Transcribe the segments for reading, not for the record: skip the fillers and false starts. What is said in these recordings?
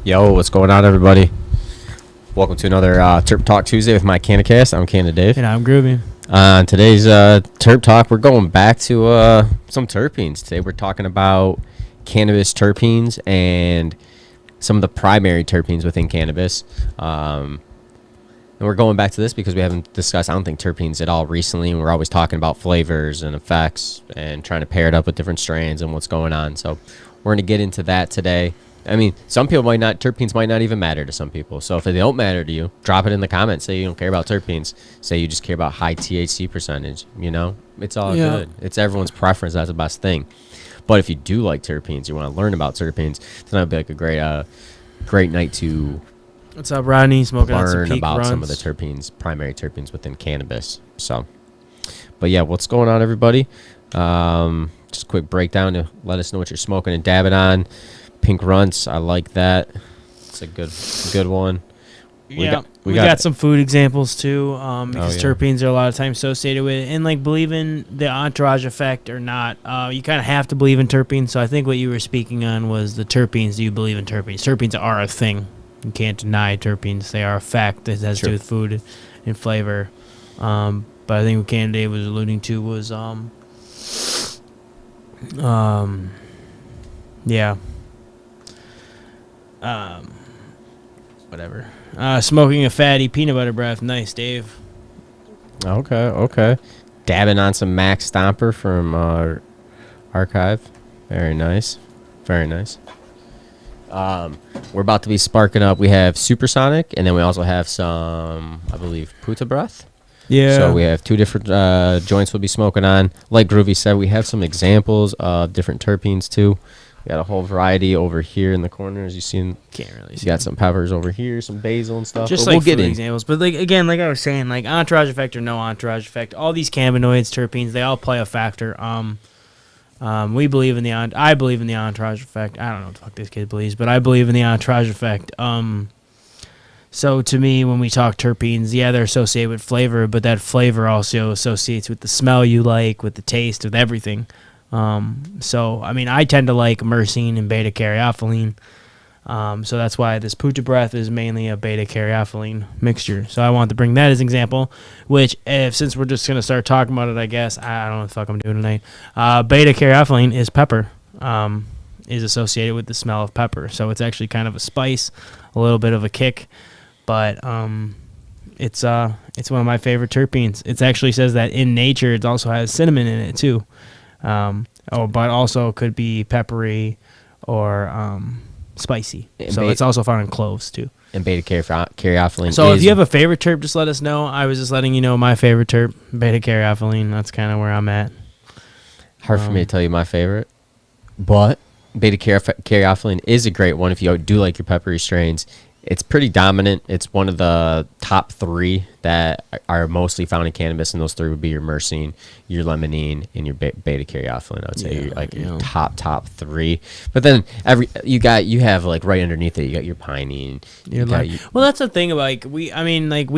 Yo, what's going on, everybody? Welcome to another Terp Talk Tuesday with my CannaCast. I'm CannaDave. And I'm Groovee. On today's Terp Talk, we're going back to some terpenes. Today we're talking about cannabis terpenes and some of the primary terpenes within cannabis. And we're going back to this because we haven't discussed, I don't think, terpenes at all recently. And we're always talking about flavors and effects and trying to pair it up with different strains and what's going on. So we're going to get into that today. I mean, some people terpenes might not even matter to some people. So if they don't matter to you, drop it in the comments. Say you don't care about terpenes. Say you just care about high THC percentage. You know, it's all good. It's everyone's preference. That's the best thing. But if you do like terpenes, you want to learn about terpenes, tonight would be like a great night to What's up, Rodney? Smoking on some learn peak about runs. some of the terpenes, primary terpenes within cannabis. So, but yeah, what's going on, everybody? Just a quick breakdown to let us know what you're smoking and dabbing on. Pink runts, I like that. It's a good one. We got some food examples too, because yeah. terpenes are a lot of times associated with it. And like believing the entourage effect or not, you kind of have to believe in terpenes. So I think what you were speaking on was the terpenes. Do you believe in terpenes? Terpenes are a thing. You can't deny terpenes. They are a fact that has to do with food and flavor. But I think what CannaDave was alluding to was whatever. Smoking a fatty peanut butter breath. Nice, Dave. Okay. Dabbing on some Max Stomper from Archive. Very nice. We're about to be sparking up. We have Supersonic, and then we also have some, I believe, Puta Breath. Yeah. So we have two different joints we'll be smoking on. Like Groovee said, we have some examples of different terpenes too. We got a whole variety over here in the corner, as you see. Can't really see. You got some peppers over here, some basil and stuff. Just but like we'll get in examples. But like again, like I was saying, like entourage effect or no entourage effect, all these cannabinoids, terpenes, they all play a factor. We believe in I believe in the entourage effect. I don't know what the fuck this kid believes, but I believe in the entourage effect. So to me, when we talk terpenes, yeah, they're associated with flavor, but that flavor also associates with the smell you like, with the taste, with everything. So I mean, I tend to like Myrcene and beta caryophylline. So that's why this Puta Breath is mainly a beta caryophylline mixture. So I want to bring that as an example, which since we're just going to start talking about it, I guess, I don't know what the fuck I'm doing tonight. Beta caryophylline is pepper, is associated with the smell of pepper. So it's actually kind of a spice, a little bit of a kick, but it's one of my favorite terpenes. It actually says that in nature it also has cinnamon in it too. But also could be peppery or spicy. So it's also found in cloves too. And beta caryophylline. So if you have a favorite terp, just let us know. I was just letting you know my favorite terp, beta caryophylline. That's kind of where I'm at. Hard for me to tell you my favorite, but beta caryophylline is a great one if you do like your peppery strains. It's pretty dominant. It's one of the top three that are mostly found in cannabis, and those three would be your Myrcene, your Limonene, and your beta caryophylline. I would say your top three. But then you have like right underneath it, you got your Pinene. Well, that's the thing about we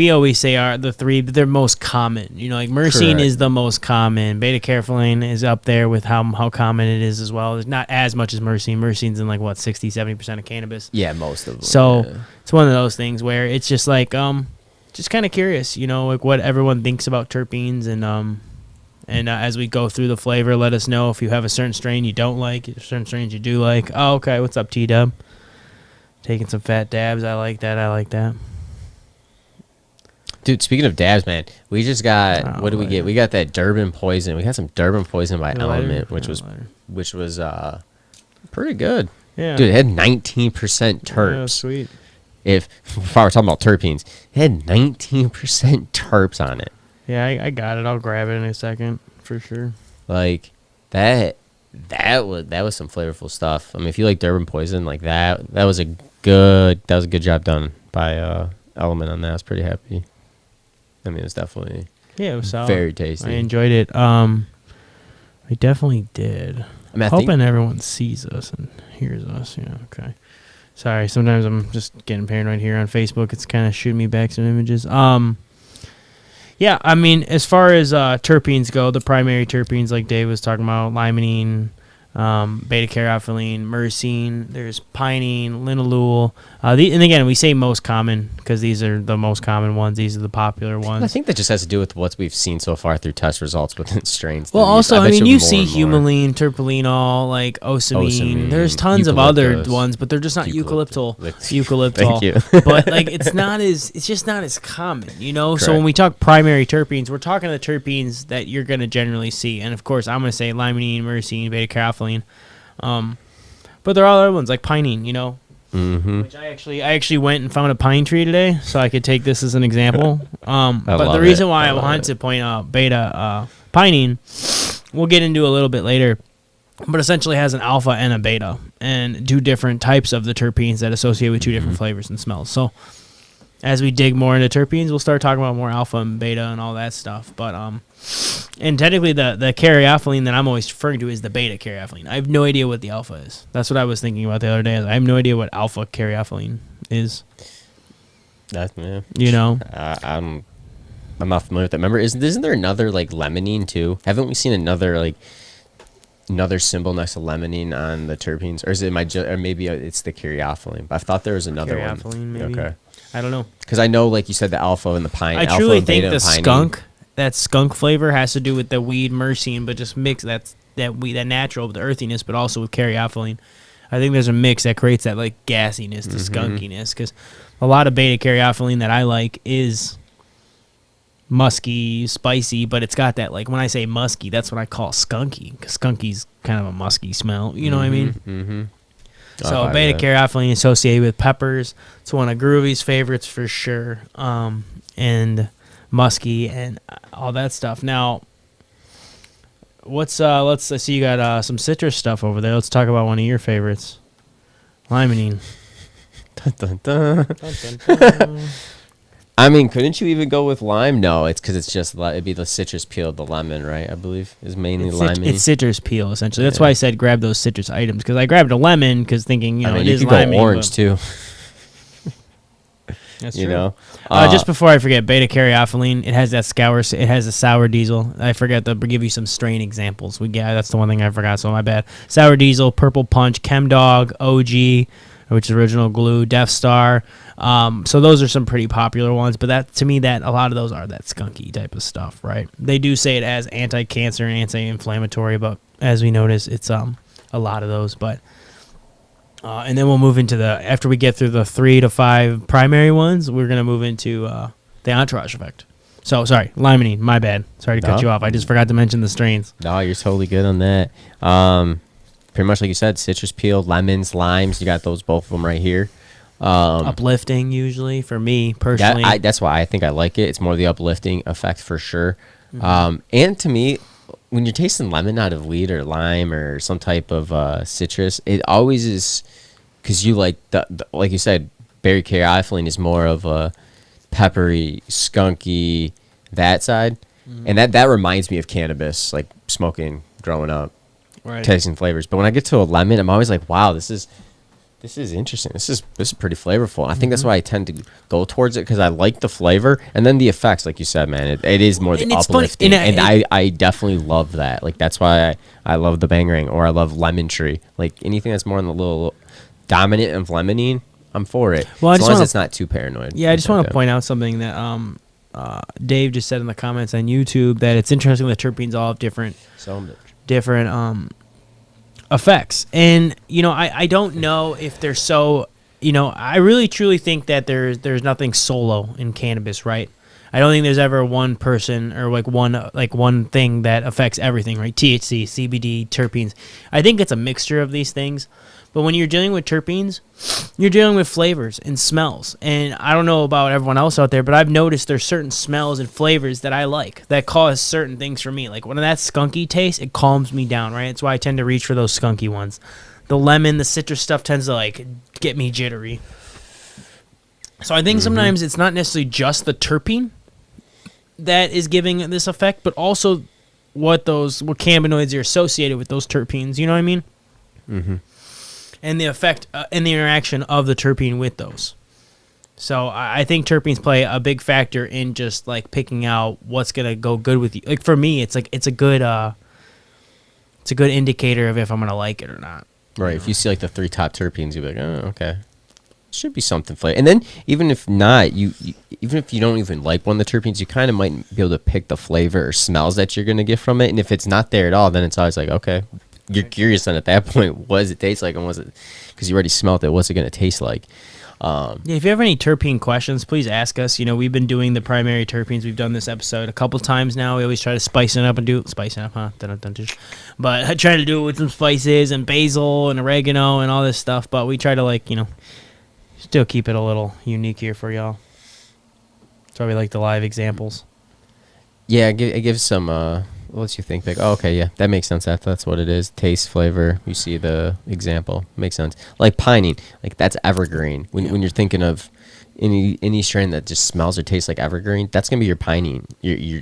always say the three, but they're most common. You know, like Myrcene is the most common. Beta caryophylline is up there with how common it is as well. It's not as much as Myrcene. Myrcene's in like what 60-70% of cannabis. Yeah, most of them. So it's one of those things where it's just like just kind of curious, you know, like what everyone thinks about terpenes, and as we go through the flavor, let us know if you have a certain strain you don't like, certain strains you do like. Oh, okay, what's up, T-Dub? Taking some fat dabs. I like that. Dude, speaking of dabs, man, we just got what do we get? We got that Durban Poison. We got some Durban Poison by Element, which was pretty good. Yeah, dude, it had 19% terps. Yeah, sweet. If I were talking about terpenes, it had 19% terps on it. Yeah, I got it. I'll grab it in a second for sure. Like that was some flavorful stuff. I mean, if you like Durban Poison, like that was a good job done by Element on that. I was pretty happy. I mean, it was definitely it was solid. Very tasty. I enjoyed it. I definitely did. I mean, hoping everyone sees us and hears us. Yeah, okay. Sorry, sometimes I'm just getting paranoid here on Facebook. It's kind of shooting me back some images. Yeah, I mean, as far as terpenes go, the primary terpenes, like Dave was talking about, limonene, beta caryophylline, myrcene. There's pinene, linalool. And again, we say most common because these are the most common ones. These are the popular ones. I think that just has to do with what we've seen so far through test results within strains. Well, also, I mean, you see more. humulene, terpelenol, like osamine. There's tons of other ones, but they're just not eucalyptal. Thank you. But like, it's just not as common, you know. Correct. So when we talk primary terpenes, we're talking the terpenes that you're gonna generally see, and of course, I'm gonna say limonene, myrcene, beta caryophylline. But there are other ones like pinene, you know. Mm-hmm. Which I actually went and found a pine tree today, so I could take this as an example. But the reason why I wanted to point out beta pinene, we'll get into a little bit later, but essentially has an alpha and a beta, and two different types of the terpenes that associate with two different flavors and smells. So as we dig more into terpenes, we'll start talking about more alpha and beta and all that stuff. But and technically the caryophylline that I'm always referring to is the beta caryophylline. I have no idea what the alpha is. That's what I was thinking about the other day. I have no idea what alpha caryophylline is. That's yeah. You know, I'm not familiar with that. Remember, isn't there another like limonene too? Haven't we seen another symbol next to limonene on the terpenes, or is it or maybe it's the caryophylline? But I thought there was another one. Maybe. Okay. I don't know. Because I know, like you said, the alpha and the pine. I truly think the skunk flavor has to do with the weed myrcene, but just mix that natural with the earthiness, but also with caryophylline. I think there's a mix that creates that like gassiness to skunkiness. Because a lot of beta caryophylline that I like is musky, spicy, but it's got that, like, when I say musky, that's what I call skunky, because skunky's kind of a musky smell. You know what I mean? Mm-hmm. So beta caryophylline associated with peppers. It's one of Groovee's favorites for sure. And musky and all that stuff. Now, let's see, you got some citrus stuff over there. Let's talk about one of your favorites, limonene. Dun, dun, dun. Dun, dun, dun. I mean, couldn't you even go with lime? No, it's because it's just it'd be the citrus peel of the lemon, right? I believe is mainly lime. It's citrus peel essentially. That's why I said grab those citrus items, because I grabbed a lemon because thinking it is limey. Go orange too. That's you true. know. Just before I forget, beta caryophylline. It has a sour diesel. I forgot to give you some strain examples. That's the one thing I forgot. So my bad. Sour diesel, purple punch, ChemDog, OG, which is original glue, Death Star. So those are some pretty popular ones, but that to me, that a lot of those are that skunky type of stuff, right? They do say it as anti-cancer and anti-inflammatory, but as we notice, it's a lot of those. But and then we'll move into after we get through the 3 to 5 primary ones, we're gonna move into the entourage effect. So sorry, limonene, my bad. Sorry to cut you off. I just forgot to mention the strains. No, you're totally good on that. Pretty much like you said, citrus peel, lemons, limes. You got both of them right here. Uplifting usually for me personally. That's why I think I like it. It's more the uplifting effect for sure. And to me, when you're tasting lemon out of weed or lime or some type of citrus, it always is, because you like like you said, berry caryophylline is more of a peppery, skunky, that side, and that reminds me of cannabis, like smoking growing up. Right. Tasting flavors, but when I get to a lemon, I'm always like, "Wow, this is interesting. This is pretty flavorful." And I think that's why I tend to go towards it, because I like the flavor, and then the effects, like you said, man, it is more the uplifting, and I definitely love that. Like that's why I love the Bangarang, or I love Lemon Tree. Like anything that's more on the little dominant of limonene, I'm for it. Well, as long as it's not too paranoid. Yeah, I just want to point out something that Dave just said in the comments on YouTube, that it's interesting that terpenes all have different effects. And I don't know if they're so, I really truly think that there's nothing solo in cannabis, right? I don't think there's ever one person or one thing that affects everything, right? THC, CBD, terpenes. I think it's a mixture of these things. But when you're dealing with terpenes, you're dealing with flavors and smells. And I don't know about everyone else out there, but I've noticed there's certain smells and flavors that I like that cause certain things for me. Like when that skunky taste, it calms me down, right? That's why I tend to reach for those skunky ones. The lemon, the citrus stuff tends to get me jittery. So I think sometimes it's not necessarily just the terpene that is giving this effect, but also what cannabinoids are associated with those terpenes. You know what I mean? Mm-hmm. And the effect and the interaction of the terpene with those. So I think terpenes play a big factor in just picking out what's gonna go good with you. Like for me, it's a good it's a good indicator of if I'm gonna like it or not. Right. If you see like the 3 top terpenes, you'll be like, oh, okay. Should be something flavor. And then even if not, you even if you don't even like one of the terpenes, you kind of might be able to pick the flavor or smells that you're going to get from it. And if it's not there at all, then it's always like, okay, you're curious then at that point, what does it taste like? And was it, because you already smelled it, what's it going to taste like? Yeah, if you have any terpene questions, please ask us. You know, we've been doing the primary terpenes. We've done this episode a couple times now. We always try to spice it up, huh? But I try to do it with some spices and basil and oregano and all this stuff. But we try to, like, you know, still keep it a little unique here for y'all. That's why we like the live examples. Yeah, it gives some, what lets you think, like, oh, okay, yeah, that makes sense. That's what it is. Taste, flavor. You see the example. Makes sense. Like pining, like that's evergreen. When you're thinking of any strain that just smells or tastes like evergreen, that's going to be your pining. Your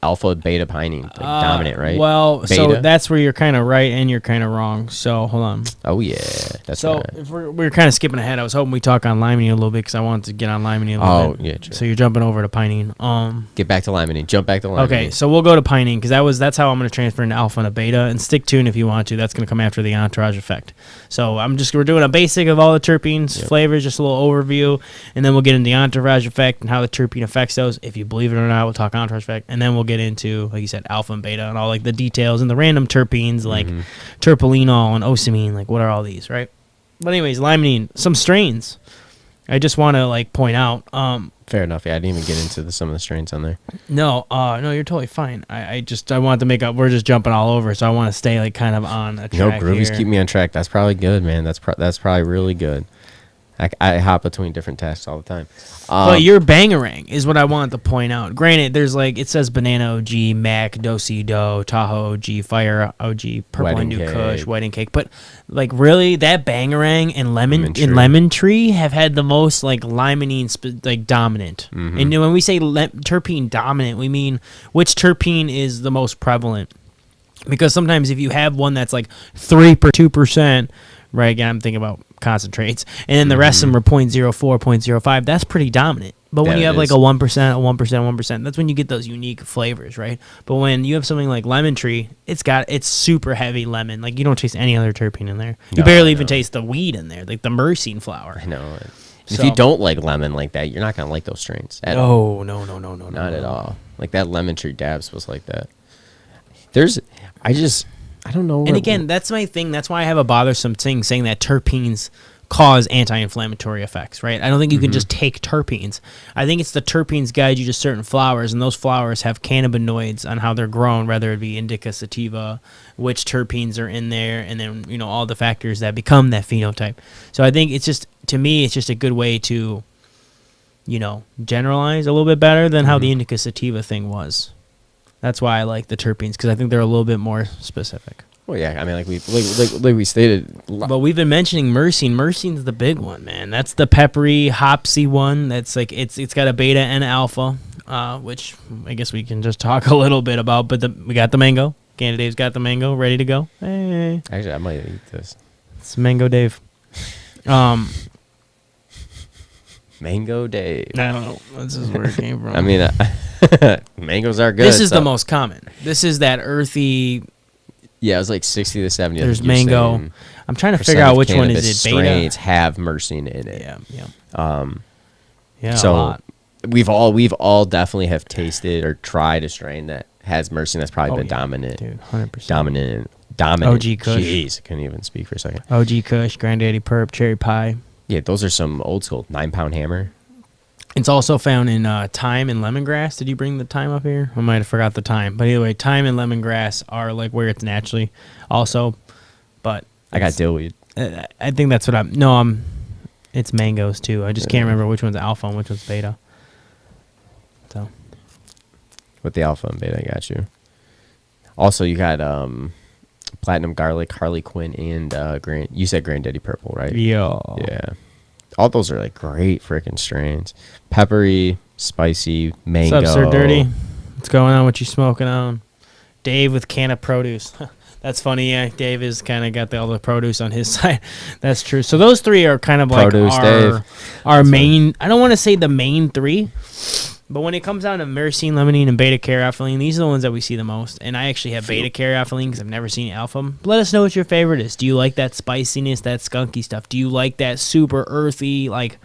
alpha, beta pining, like dominant, right? Well, beta. So that's where you're kind of right and you're kind of wrong. So hold on. Oh yeah, that's so. Right. If we're kind of skipping ahead. I was hoping we talk on limonene a little bit because I wanted to get on limonene a little bit. Oh yeah, true. So you're jumping over to pinene. Get back to limonene. Jump back to limonene. Okay, so we'll go to pinene because that's how I'm going to transfer into alpha and a beta, and stick tuned if you want to. That's going to come after the entourage effect. So we're doing a basic of all the terpenes, flavors, just a little overview, and then we'll get into the entourage effect and how the terpene affects those. If you believe it or not, we'll talk entourage effect, and then we'll get into, like you said, alpha and beta and all like the details and the random terpenes like terpelenol and osamine. Like, what are all these, right? But anyways, limonene, some strains. I just want to like point out. Fair enough. Yeah, I didn't even get into some of the strains on there. No, you're totally fine. I wanted to make up. We're just jumping all over, so I want to stay like kind of on a track. No, Groovies keep me on track. That's probably good, man. That's probably really good. I hop between different tasks all the time. But your bangarang is what I wanted to point out. Granted, there's like, it says Banana OG, Mac, Do-Si Do, Tahoe OG, Fire OG, Purple Hindu Kush, Wedding Cake. But like really, that bangarang and lemon tree have had the most like limonene like dominant. And when we say terpene dominant, we mean which terpene is the most prevalent. Because sometimes if you have one that's like 2%, right? Again, I'm thinking about concentrates, and then the rest of them are 0.04, 0.05. That's pretty dominant. But when you have like a 1%, that's when you get those unique flavors, right? But when you have something like lemon tree, it's super heavy lemon. Like, you don't taste any other terpene in there. You barely even taste the weed in there, like the myrcene flower. I know. If you don't like lemon like that, you're not gonna like those strains at all. No, not at all. Like that lemon tree dabs was like that. I don't know. And again, that's my thing. That's why I have a bothersome thing saying that terpenes cause anti-inflammatory effects, right? I don't think you can just take terpenes. I think it's the terpenes guide you to certain flowers, and those flowers have cannabinoids on how they're grown, whether it be indica, sativa, which terpenes are in there, and then, you know, all the factors that become that phenotype. So I think it's just, to me, it's just a good way to, you know, generalize a little bit better than how the indica sativa thing was. That's why I like the terpenes, because I think they're a little bit more specific. Well, yeah, I mean, like we stated. But we've been mentioning Myrcene. Myrcene's the big one, man. That's the peppery, hopsy one. That's like it's got a beta and alpha, which I guess we can just talk a little bit about. But we got the mango. CannaDave's got the mango ready to go. Hey. Actually, I might eat this. It's Mango Dave. Mango Dave. I don't know. This is where it came from. I mean, mangoes are good. This is the most common. This is that earthy. Yeah, it was like 60 to 70. There's mango. I'm trying to figure out which one is it. Beta strains have myrcene in it. Yeah. So a lot. we've all definitely have tasted or tried a strain that has myrcene. That's probably been dominant. Dude, 100%. Dominant. OG Kush. Jeez, I couldn't even speak for a second. OG Kush, Granddaddy Perp, Cherry Pie. Yeah, those are some old school 9-pound hammer. It's also found in thyme and lemongrass. Did you bring the thyme up here? I might have forgot the thyme. But anyway, thyme and lemongrass are like where it's naturally also. But I got dillweed. I think that's what it's mangoes too. I just can't remember which one's alpha and which one's beta. So with the alpha and beta, I got you. Also, you got platinum garlic, Harley Quinn, and you said Granddaddy Purple, right? Yeah. All those are like great freaking strains. Peppery, spicy, mango. What's up, Sir Dirty? What's going on? What you smoking on? Dave with Canna Produce. That's funny. Yeah, Dave is kind of got all the produce on his side. That's true. So those three are kind of like produce, our main. I don't want to say the main three, But when it comes down to myrcene, limonene, and beta caryophylline, these are the ones that we see the most. And I actually have beta caryophylline because I've never seen alpha. Let us know what your favorite is. Do you like that spiciness, that skunky stuff? Do you like that super earthy, like,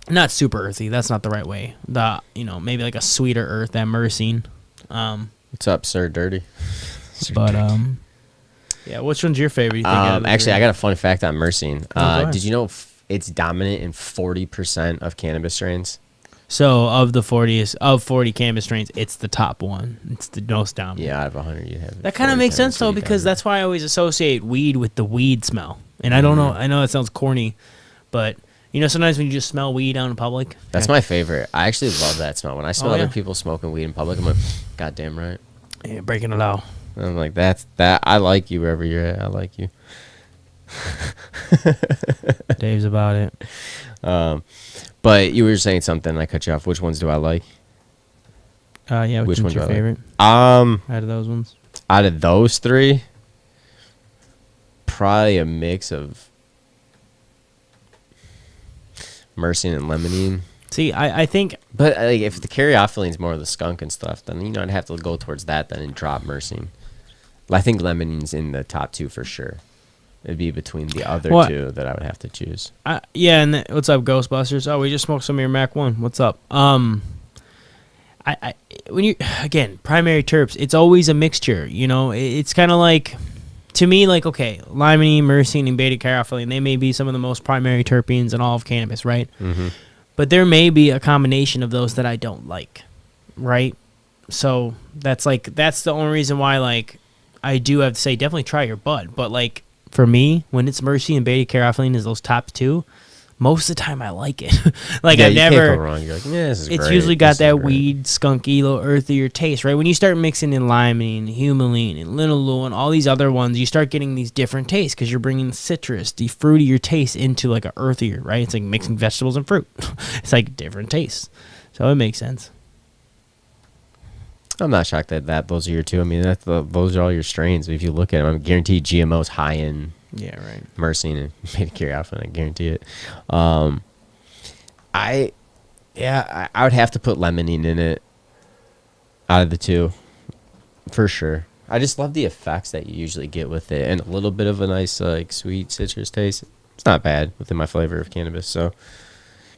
not super earthy, that's not the right way. Maybe like a sweeter earth, that myrcene. What's up, Sir Dirty? Yeah, which one's your favorite? You think actually, I got a fun fact on myrcene. Did you know it's dominant in 40% of cannabis strains? So of 40 cannabis strains, it's the top one. It's the most dominant. Yeah, out of 100, you'd have. That kind of makes sense though, because that's why I always associate weed with the weed smell. And I don't know. I know that sounds corny, but sometimes when you just smell weed out in public. That's my favorite. I actually love that smell. When I smell other people smoking weed in public, I'm like, God damn right. Yeah, breaking it out. I'm like, that. I like you wherever you're at. I like you. Dave's about it. But you were saying something. I cut you off. Which ones do I like? Which one's your favorite? Out of those ones. Out of those three, probably a mix of Myrcene and Limonene. See, I think... But like, if the Caryophylline is more of the skunk and stuff, then, I'd have to go towards that then and drop Myrcene. I think Limonene's in the top two for sure. It'd be between the other two that I would have to choose. What's up, Ghostbusters? Oh, we just smoked some of your Mac 1. What's up? When you... Again, primary terps, it's always a mixture, It's kind of like... To me, like, okay, limonene, myrcene, and beta caryophylline, they may be some of the most primary terpenes in all of cannabis, right? Mm-hmm. But there may be a combination of those that I don't like, right? So that's the only reason why, like, I do have to say definitely try your bud. But, like, for me, when it's myrcene and beta caryophylline is those top two, most of the time I like it. Like, yeah, I've never... can't go wrong. You're like, this is it's great. usually got that weed, skunky, little earthier taste, right? When you start mixing in limonene, humulene, and linalool, and all these other ones, you start getting these different tastes because you're bringing citrus, the fruitier taste into like a earthier, right? It's like mixing vegetables and fruit. It's like different tastes. So it makes sense. I'm not shocked that those are your two. I mean, those are all your strains. If you look at them, I'm guaranteed GMO's high in. Yeah, right. Myrcene and beta caryophylline, I guarantee it. I would have to put Limonene in it out of the two, for sure. I just love the effects that you usually get with it, and a little bit of a nice like sweet citrus taste. It's not bad within my flavor of cannabis. So,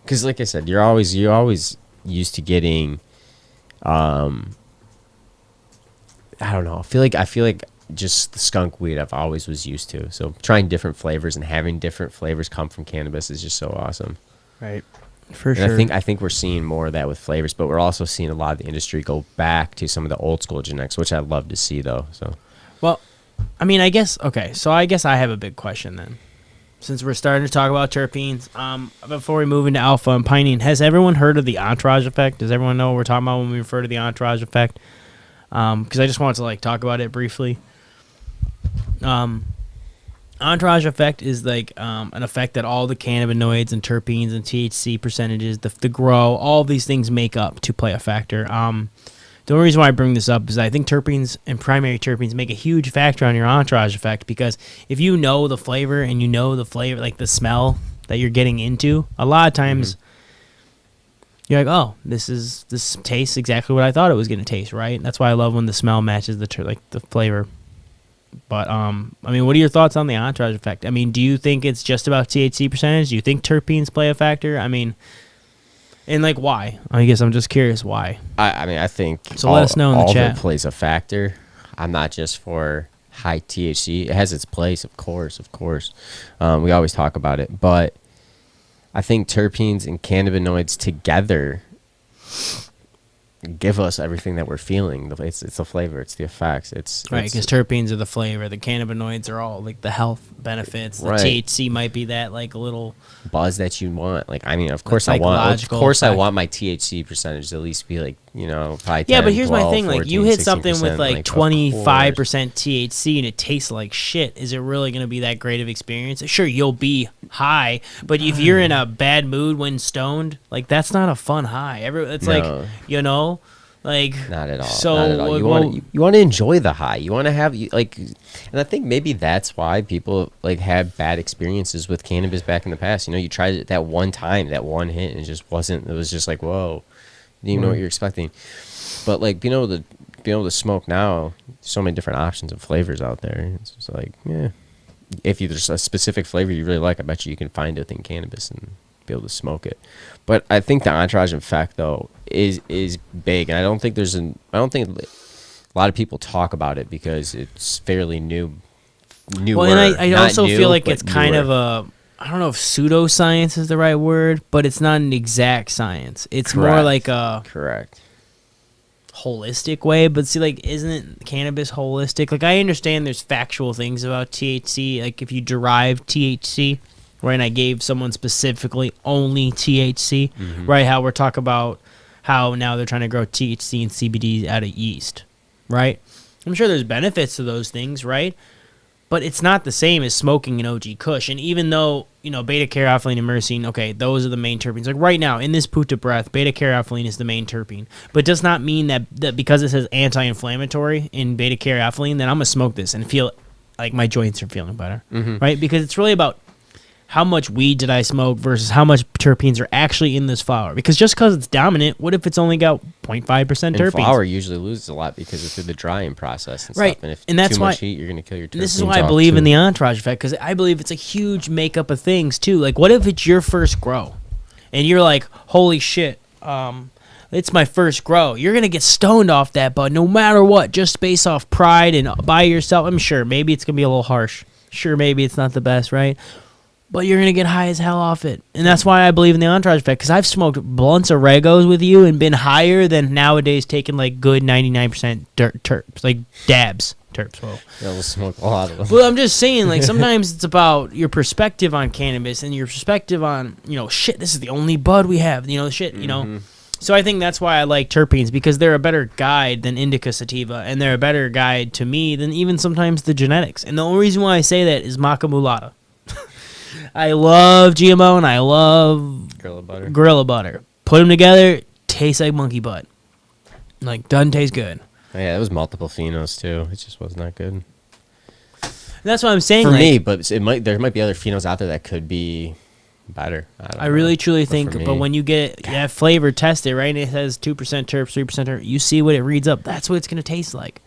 because like I said, you're always used to getting, I don't know. I feel like just the skunk weed I've always was used to. So trying different flavors and having different flavors come from cannabis is just so awesome. Right. For and sure. I think we're seeing more of that with flavors, but we're also seeing a lot of the industry go back to some of the old school genetics, which I'd love to see though. So, well, I mean, I guess I have a big question then. Since we're starting to talk about terpenes, before we move into alpha and pinene, has everyone heard of the entourage effect? Does everyone know what we're talking about when we refer to the entourage effect? Because I just wanted to like talk about it briefly. Entourage effect is like an effect that all the cannabinoids and terpenes and THC percentages, the grow, all these things make up to play a factor. The only reason why I bring this up is I think terpenes and primary terpenes make a huge factor on your entourage effect, because if you know the flavor and you know the flavor, like the smell that you're getting into, a lot of times you're like, oh, this tastes exactly what I thought it was going to taste, right? That's why I love when the smell matches the flavor. But, I mean, what are your thoughts on the entourage effect? I mean, do you think it's just about THC percentage? Do you think terpenes play a factor? I mean, and, like, why? I guess I'm just curious why. I mean, I think so. Let us know in the chat. All of it plays a factor. I'm not just for high THC. It has its place, of course. We always talk about it. But I think terpenes and cannabinoids together give us everything that we're feeling. It's the flavor, it's the effects. Right, because terpenes are the flavor. The cannabinoids are all like the health benefits. The THC might be that like a little buzz that you want. Like, I mean, of course I want my THC percentage to at least be like, probably 10, but here's 12, my thing. 14, like, you hit something with like 25% THC and it tastes like shit. Is it really going to be that great of experience? Sure, you'll be high, but if you're in a bad mood when stoned, like, that's not a fun high. It's like, like, not at all. So not at all. You want to enjoy the high. You want to have and I think maybe that's why people like had bad experiences with cannabis back in the past. You tried it that one time, that one hit, and it just wasn't. It was just like, whoa, You even know what you're expecting. But like being able to smoke now, so many different options and flavors out there. It's just like, yeah. If there's a specific flavor you really like, I bet you can find it within cannabis and be able to smoke it. But I think the entourage effect though is big, and I don't think a lot of people talk about it because it's fairly new. Well, and I also feel like it's kind of a, I don't know if pseudoscience is the right word, but it's not an exact science. It's more like a holistic way. But see, like, isn't cannabis holistic? Like, I understand there's factual things about THC. Like, if you derive THC, right, and I gave someone specifically only THC, right, how we're talking about how now they're trying to grow THC and CBD out of yeast, right? I'm sure there's benefits to those things, right? But it's not the same as smoking an OG Kush. And even though, you know, beta-caryophyllene and myrcene, okay, those are the main terpenes. Like right now, in this Puta breath, beta-caryophyllene is the main terpene. But it does not mean that because it says anti-inflammatory in beta-caryophyllene, then I'm going to smoke this and feel like my joints are feeling better, right? Because it's really about how much weed did I smoke versus how much terpenes are actually in this flower. Because just because it's dominant, what if it's only got 0.5% terpenes? And flower usually loses a lot because it's through the drying process and stuff. And if that's too why, much heat, you're going to kill your terpenes. This is why I believe in the entourage effect, because I believe it's a huge makeup of things, too. Like, what if it's your first grow? And you're like, holy shit, it's my first grow. You're going to get stoned off that, but no matter what, just based off pride and by yourself. I'm sure maybe it's going to be a little harsh. Sure, maybe it's not the best, right? But you're going to get high as hell off it. And that's why I believe in the entourage effect, because I've smoked blunts of Regos with you and been higher than nowadays taking, like, good 99% terps, like dabs terps. Whoa. Yeah, we'll smoke a lot of them. Well, I'm just saying, like, sometimes it's about your perspective on cannabis and your perspective on, you know, shit, this is the only bud we have, you know, shit, you know. So I think that's why I like terpenes, because they're a better guide than indica sativa, and they're a better guide to me than even sometimes the genetics. And the only reason why I say that is maca mulata. I love GMO and I love Gorilla Butter. Put them together, tastes like monkey butt. Like, doesn't taste good. Oh, yeah, it was multiple phenos too. It just was not good. And that's what I'm saying. For me, but there might be other phenos out there that could be better. I really truly think, but when you get that flavor, test it, right? And it has 2% terps, 3% terps. You see what it reads up. That's what it's going to taste like.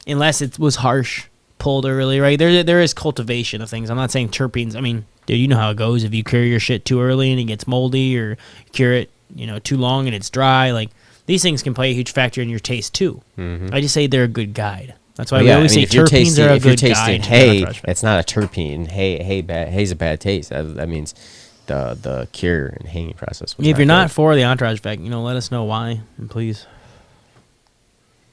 Unless it was harsh. Pulled early, right? There is cultivation of things. I'm not saying terpenes. I mean, dude, you know how it goes. If you cure your shit too early and it gets moldy, or cure it, you know, too long and it's dry, like, these things can play a huge factor in your taste too. I just say they're a good guide. That's why we always say terpenes are a good guide. Hey, it's not a terpene. Hay's a bad taste. That means the cure and hanging process. If you're not for the entourage effect, you know, let us know why, and please.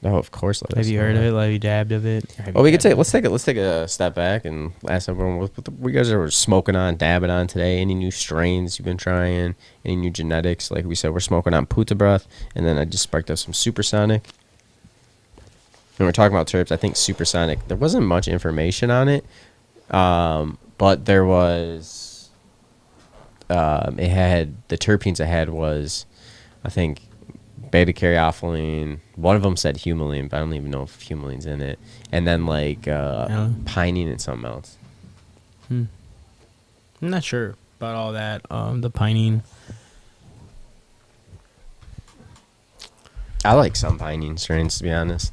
Oh, of course. Have you heard of it? Have you dabbed of it? Well, we could let's take a step back and ask everyone what you guys are smoking on, dabbing on today. Any new strains you've been trying? Any new genetics? Like we said, we're smoking on Puta Breath, and then I just sparked up some Supersonic. When we're talking about terps, I think Supersonic, there wasn't much information on it, but there was. It had the terpenes it had was, I think, beta-caryophyllene. One of them said humulene, but I don't even know if humulene's in it. And then like pinene and something else. I'm not sure about all that. The pinene. I like some pinene strains, to be honest.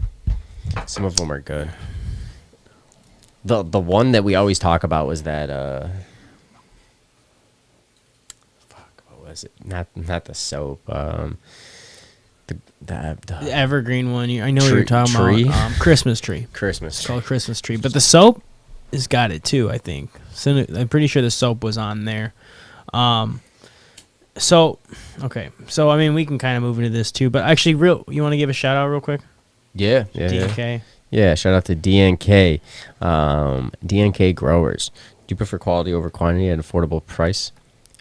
Some of them are good. The one that we always talk about was that what was it? Not the soap. The evergreen one. I know what you're talking about. Christmas tree. It's called Christmas tree. But the soap has got it too, I think. So I'm pretty sure the soap was on there. So, okay. So, I mean, we can kind of move into this too. But actually, you want to give a shout out real quick? Yeah. DNK. Yeah, shout out to DNK. DNK growers. Do you prefer quality over quantity at an affordable price?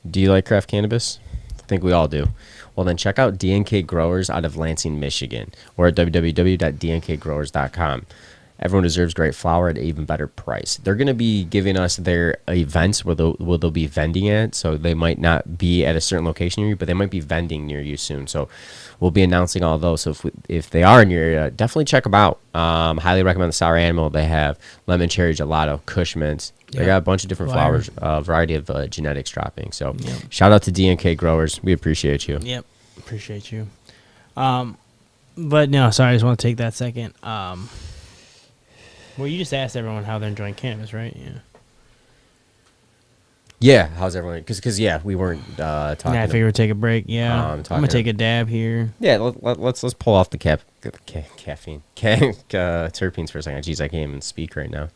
Do you like craft cannabis? I think we all do. Well, then check out DNK Growers out of Lansing, Michigan, or at www.dnkgrowers.com. Everyone deserves great flower at an even better price. They're going to be giving us their events where they'll be vending at, so they might not be at a certain location near you, but they might be vending near you soon. So we'll be announcing all those. So if they are in your area, definitely check them out. Highly recommend the Sour Animal. They have lemon cherry gelato, Kush mints. They got a bunch of different flowers, a variety of genetics dropping. So shout out to DNK Growers. We appreciate you. Yep. Appreciate you. But no, sorry, I just want to take that second. Well, you just asked everyone how they're enjoying cannabis, right? Yeah. Yeah, how's everyone? Because we weren't talking. Yeah, I figured we'd take a break. Yeah, I'm gonna take a dab here. Yeah, let's pull off the caffeine terpenes for a second. Jeez, I can't even speak right now.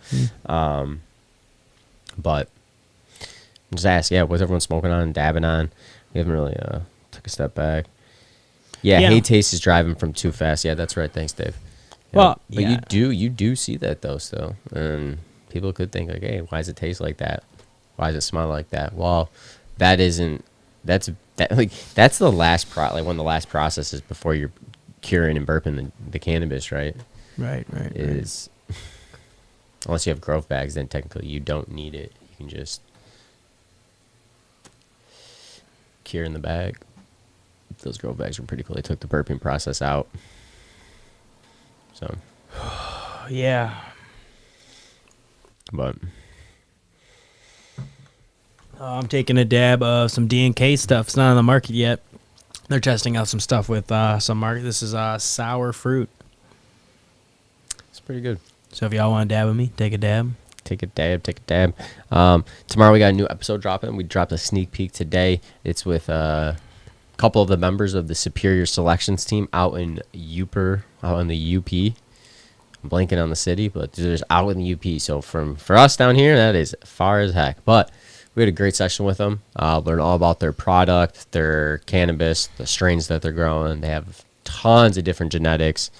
But just ask, what's everyone smoking on, dabbing on? We haven't really took a step back. Yeah, hay taste is driving from too fast. Yeah, that's right. Thanks, Dave. But you do see that though still, and people could think like, hey, why does it taste like that? Why does it smell like that? Well, that's the last one of the last processes before you're curing and burping the cannabis, right? Right. Is unless you have growth bags, then technically you don't need it. You can just cure in the bag. Those growth bags were pretty cool. They took the burping process out. So yeah. But I'm taking a dab of some D&K stuff. It's not on the market yet. They're testing out some stuff with some market. This is sour fruit. It's pretty good. So if y'all want to dab with me, take a dab. Take a dab. Tomorrow we got a new episode dropping. We dropped a sneak peek today. It's with a couple of the members of the Superior Selections team out in the UP. I'm blanking on the city, but there's out in the UP. So for us down here, that is far as heck. But we had a great session with them. Learned all about their product, their cannabis, the strains that they're growing. They have tons of different genetics.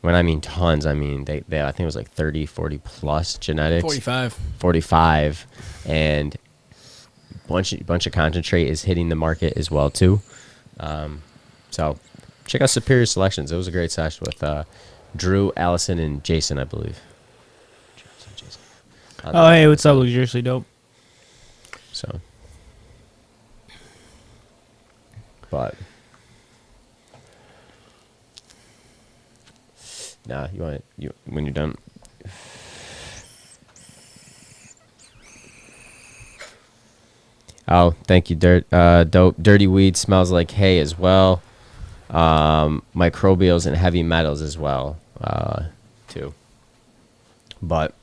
When I mean tons, I mean they I think it was like 30, 40 plus genetics. 45. And bunch of concentrate is hitting the market as well too. So check out Superior Selections. It was a great session with Drew, Allison, and Jason, I believe. Jason. Oh, hey, what's up, Luxuriously Dope? So, but nah, you when you're done. Oh, thank you, Dope. Dirty weed smells like hay as well. Microbials and heavy metals as well, too. But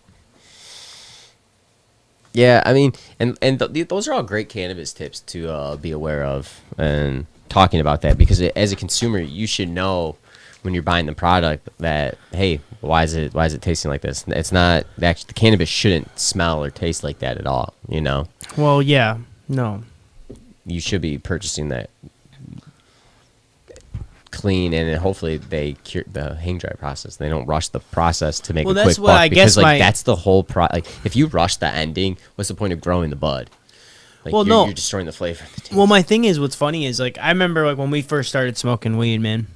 yeah, I mean, and those are all great cannabis tips to be aware of and talking about that, because as a consumer, you should know when you're buying the product that, hey, why is it tasting like this? It's not actually, the cannabis shouldn't smell or taste like that at all. You know. Well, yeah, no. You should be purchasing that clean, and then hopefully they cure the hang dry process. They don't rush the process to make a quick buck, because that's the whole like if you rush the ending, what's the point of growing the bud? Like, you're destroying the flavor of the taste. Well, my thing is, what's funny is, like, I remember, like, when we first started smoking weed, man,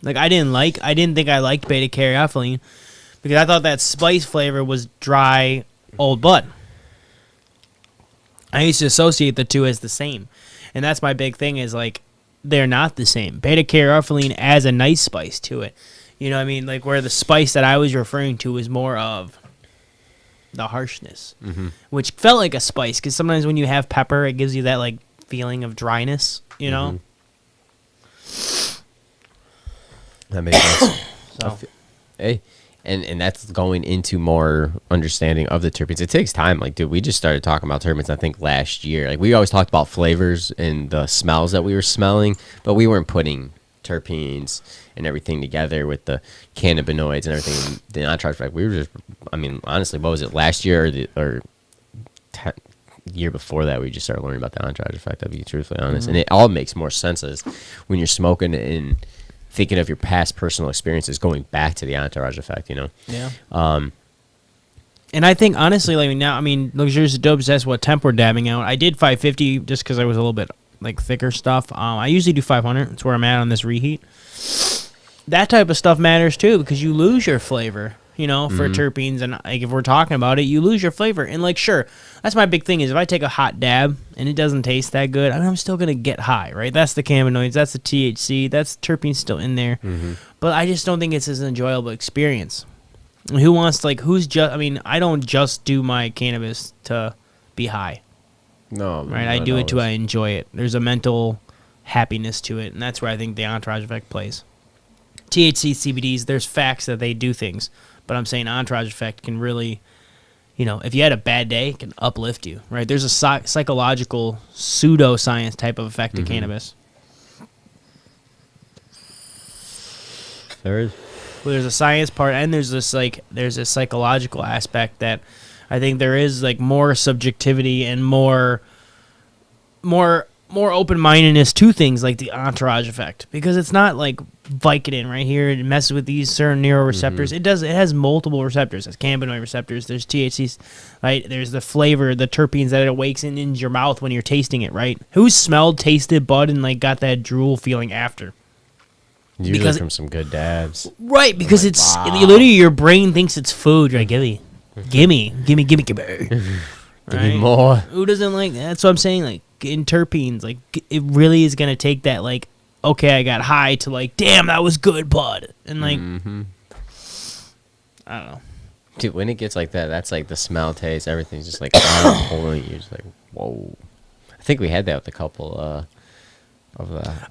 like, I didn't think I liked beta caryophylline because I thought that spice flavor was dry old bud. I used to associate the two as the same, and that's my big thing is, like, they're not the same. Beta caryophylline adds a nice spice to it. You know what I mean? Like, where the spice that I was referring to was more of the harshness, which felt like a spice, because sometimes when you have pepper, it gives you that, like, feeling of dryness, you know? That makes sense. So. Hey, and that's going into more understanding of the terpenes. It takes time. Like, dude, we just started talking about terpenes, I think, last year. Like, we always talked about flavors and the smells that we were smelling, but we weren't putting terpenes and everything together with the cannabinoids and everything. The entourage effect. We were just, I mean, honestly, what was it, last year or year before that, we just started learning about the entourage effect, to be truthfully honest. And it all makes more sense as when you're smoking and thinking of your past personal experiences, going back to the entourage effect, you know? Yeah. And I think, honestly, like, now, I mean, Luxurious Dope says what temp we're dabbing out. I did 550 just because I was a little bit, like, thicker stuff. I usually do 500. That's where I'm at on this reheat. That type of stuff matters, too, because you lose your flavor, you know, for terpenes. And, like, if we're talking about it, you lose your flavor. And, like, sure, that's my big thing is if I take a hot dab and it doesn't taste that good, I mean, I'm still going to get high, right? That's the cannabinoids. That's the THC. That's terpenes still in there. But I just don't think it's as enjoyable experience. Who wants, like, I mean, I don't just do my cannabis to be high. No. Right? I do it to I enjoy it. There's a mental happiness to it, and that's where I think the entourage effect plays. THC, CBDs, there's facts that they do things, but I'm saying entourage effect can really, if you had a bad day, it can uplift you, right? There's a psychological pseudoscience type of effect to cannabis. There is. Well, there's a science part, and there's a psychological aspect that I think there is like more subjectivity and more open-mindedness to things like the entourage effect, because it's not like Vicodin right here. It messes with these certain neuroreceptors. It has multiple receptors. There's cannabinoid receptors. There's THCs, right? There's the flavor, the terpenes that it awakes in your mouth when you're tasting it, right? Who's smelled, tasted bud, and like got that drool feeling after? Usually Because from some good dabs. Right, because like, it's wow. literally your brain thinks it's food. You're like, gimme. Give me more. Who doesn't like that? That's what I'm saying. Like in terpenes, like it really is gonna take that. Like, okay, I got high to like, damn, that was good, bud. And like, I don't know. Dude, when it gets like that, that's like the smell, taste, everything's just like on point. You're just like, whoa. I think we had that with a couple of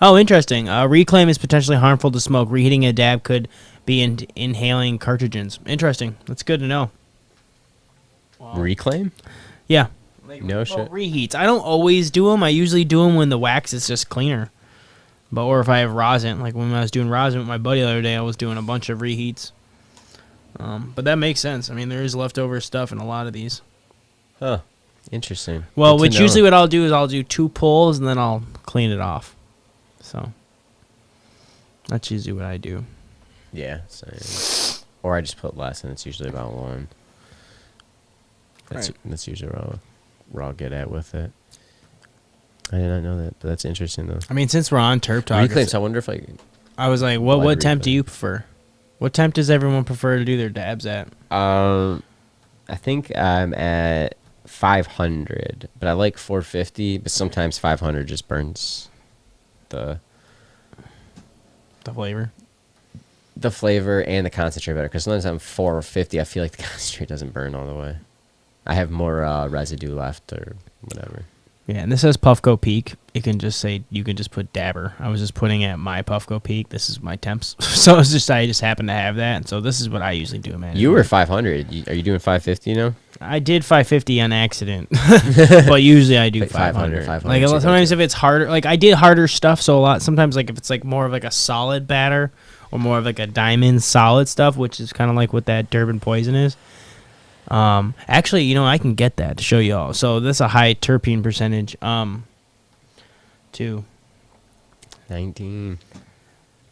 Oh, interesting. Reclaim is potentially harmful to smoke. Reheating a dab could be inhaling carcinogens. Interesting. That's good to know. Wow. Reclaim? Yeah. No shit. Reheats. I don't always do them. I usually do them when the wax is just cleaner. Or if I have rosin. Like when I was doing rosin with my buddy the other day, I was doing a bunch of reheats. But that makes sense. I mean, there is leftover stuff in a lot of these. Huh. Interesting. Well, which usually what I'll do is I'll do 2 pulls and then I'll clean it off. So that's usually what I do. Yeah. Same. Or I just put less, and it's usually about 1. That's usually where I'll get at with it. I did not know that, but that's interesting though. I mean, since we're on Terp Talk, Reclaims. I wonder if I was like, what temp do you prefer? What temp does everyone prefer to do their dabs at? I think I'm at 500, but I like 450. But sometimes 500 just burns the flavor and the concentrate better. Because sometimes I'm 450, I feel like the concentrate doesn't burn all the way. I have more residue left or whatever. Yeah, and this says Puffco Peak. You can just put dabber. I was just putting at my Puffco Peak. This is my temps. So it's just I just happen to have that. And so this is what I usually do, man. You were 500. Are you doing 550 now? I did 550 on accident, but usually I do like 500. 500. Like sometimes if it's harder, like I did harder stuff. So a lot sometimes like if it's like more of like a solid batter or more of like a diamond solid stuff, which is kind of like what that Durban Poison is. Actually, I can get that to show you all. So this is a high terpene percentage. Too. 19.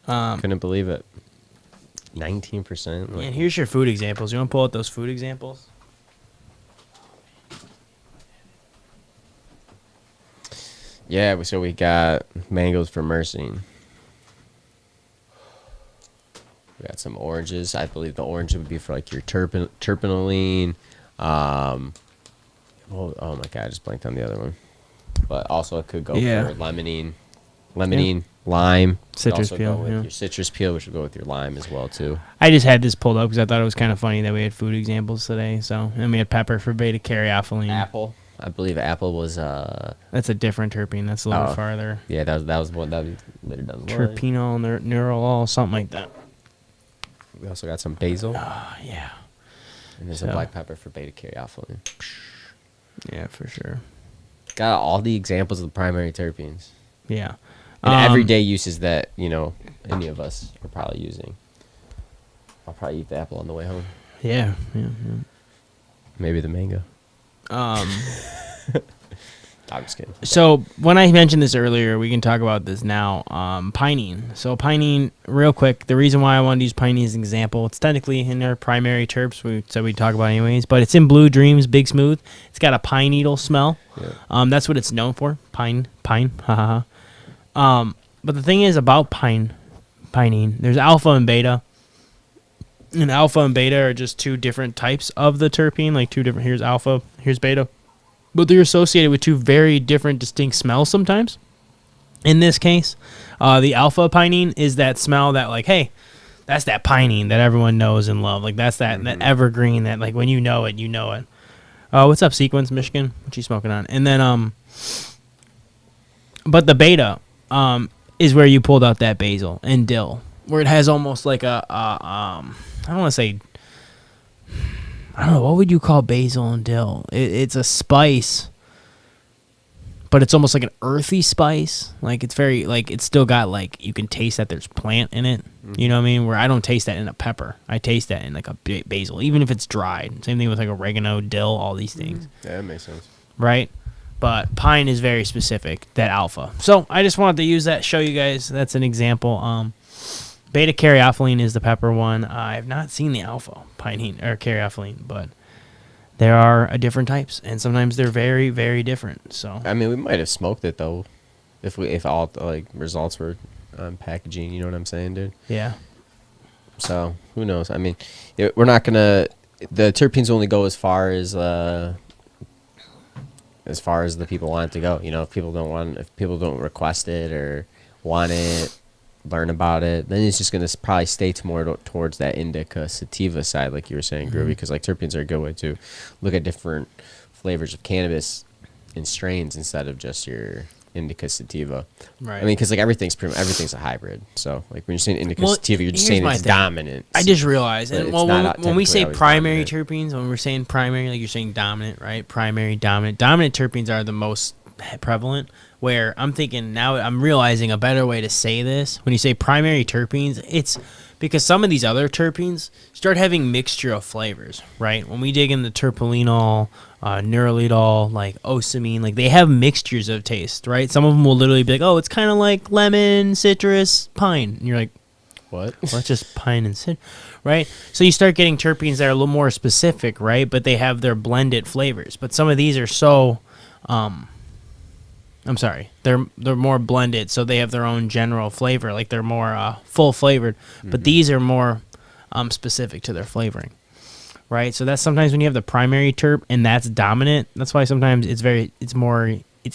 Couldn't believe it. 19%. And here's your food examples. You want to pull out those food examples? Yeah, so we got mangoes for Myrcene. We got some oranges. I believe the orange would be for like your terpinolene. Oh my god, I just blanked on the other one. But also it could go for limonene, lime. Citrus also peel. Go with your citrus peel, which would go with your lime as well too. I just had this pulled up because I thought it was kind of funny that we had food examples today. So and we had pepper for beta caryophylline. Apple. I believe apple was That's a different terpene. That's a little farther. Yeah, that was one that was later down the line. Terpenol, neurolol, something like that. We also got some basil. Yeah. And there's a black pepper for beta caryophylline. Yeah, for sure. Got all the examples of the primary terpenes. Yeah. And everyday uses that, any of us are probably using. I'll probably eat the apple on the way home. Yeah. Maybe the mango. I'm just kidding. So when I mentioned this earlier, we can talk about this now. Pinene. So pinene, real quick, the reason why I wanted to use pinene as an example, it's technically in our primary terps, we said we'd talk about anyways, but it's in Blue Dreams, Big Smooth. It's got a pine needle smell. Yeah. That's what it's known for. Pine, ha ha ha. But the thing is about pinene, there's alpha and beta. And alpha and beta are just 2 different types of the terpene, like 2 different, here's alpha, here's beta. But they're associated with 2 very different, distinct smells sometimes. In this case, the alpha pinene is that smell that, like, hey, that's that pinene that everyone knows and love. Like, that's that evergreen that, like, when you know it, you know it. What's up, Sequence, Michigan? What you smoking on? And then, but the beta is where you pulled out that basil and dill, where it has almost like I don't want to say, I don't know, what would you call basil and dill? It's a spice, but it's almost like an earthy spice. Like it's very, like it's still got like, you can taste that there's plant in it. You know what I mean? Where I don't taste that in a pepper. I taste that in like a basil, even if it's dried. Same thing with like oregano, dill, all these things. Yeah, that makes sense. Right? But pine is very specific, that alpha. So I just wanted to use that, show you guys. That's an example. Beta Caryophellene is the pepper one. I have not seen the alpha pinene or Caryophellene, but there are different types, and sometimes they're very, very different. So I mean, we might have smoked it though, if all the like results were packaging. You know what I'm saying, dude? yeah. So who knows? I mean, we're not gonna. The terpenes only go as far as the people want it to go. You know, if people don't request it or want it, learn about it, then it's just gonna probably stay more towards that indica sativa side, like you were saying, Groovee, because like terpenes are a good way to look at different flavors of cannabis and strains instead of just your indica sativa. Right. I mean, because like everything's a hybrid. So like when you're saying indica sativa, you're just here's saying my it's thing. dominant. I just realized, But and it's well, not when we technically say always primary dominant. terpenes, when we're saying primary, like you're saying dominant, right? Primary, dominant. Dominant terpenes are the most prevalent, where I'm thinking now I'm realizing a better way to say this. When you say primary terpenes, it's because some of these other terpenes start having mixture of flavors, right? When we dig in the terpenol, neurolidol, like osamine, like they have mixtures of taste, right? Some of them will literally be like, oh, it's kind of like lemon, citrus, pine. And you're like, What? well, it's just pine and citrus, right? So you start getting terpenes that are a little more specific, right? But they have their blended flavors. But some of these are so... I'm sorry, they're more blended, so they have their own general flavor, like they're more full flavored. But these are more specific to their flavoring, right? So that's sometimes when you have the primary terp and that's dominant. That's why sometimes it's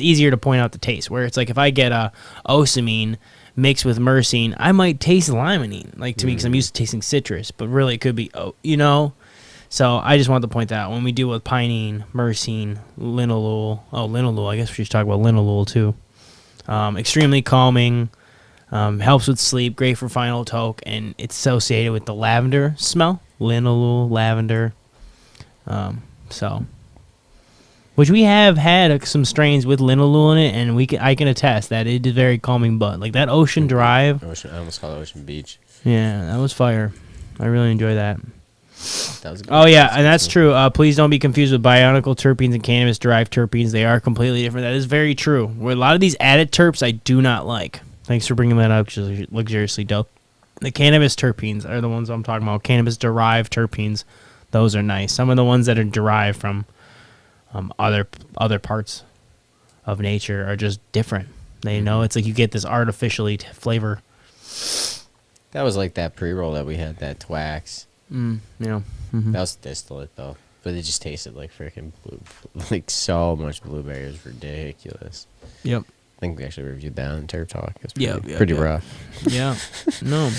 easier to point out the taste. Where it's like if I get a osamine mixed with myrcene, I might taste limonene, like to me, because I'm used to tasting citrus, but really it could be So I just wanted to point that out when we deal with pinene, myrcene, linalool. Oh, linalool. I guess we should talk about linalool too. Extremely calming, helps with sleep, great for final toke, and it's associated with the lavender smell. Linalool, lavender. Which we have had some strains with linalool in it, and I can attest that it is very calming bud. Like that Ocean Drive. I almost call it Ocean Beach. Yeah, that was fire. I really enjoy that. That was Oh, yeah, and that's true. Please don't be confused with bionical terpenes and cannabis-derived terpenes. They are completely different. That is very true. Where a lot of these added terps I do not like. Thanks for bringing that up, luxuriously dope. The cannabis terpenes are the ones I'm talking about. Cannabis-derived terpenes, those are nice. Some of the ones that are derived from other parts of nature are just different. They know it's like you get this artificially flavor. That was like that pre-roll that we had, that Twax. Yeah. That was distillate though, but it just tasted like freaking like so much blueberry. It was ridiculous. Yep. I think we actually reviewed that on Terp Talk. It was Yep. pretty rough. Yeah. No.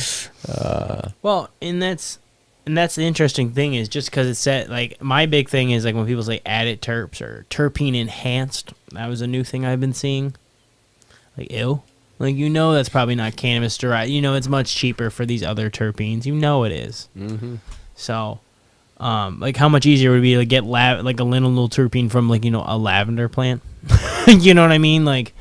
Well, and that's the interesting thing is just because it's set, like my big thing is like when people say added terps or terpene enhanced. That was a new thing I've been seeing. Like ew. Like, that's probably not cannabis derived. It's much cheaper for these other terpenes. It is. Mm-hmm. So, like, how much easier would it be to get like a linalool terpene from, like, a lavender plant? You know what I mean? Like,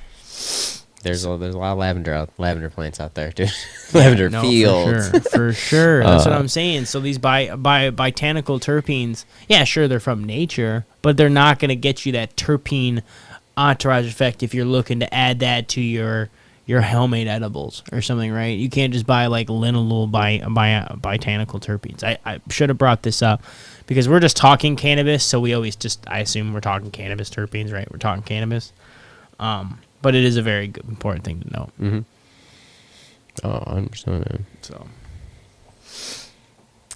there's a lot of lavender plants out there, dude. Lavender fields. For sure. That's what I'm saying. So these botanical terpenes, yeah, sure, they're from nature, but they're not going to get you that terpene entourage effect if you're looking to add that to your homemade edibles or something, right? You can't just buy like linalool botanical terpenes. I should have brought this up because we're just talking cannabis, so we always I assume we're talking cannabis terpenes, right? We're talking cannabis, but it is a very good, important thing to note. Mm-hmm. Oh, 100%. So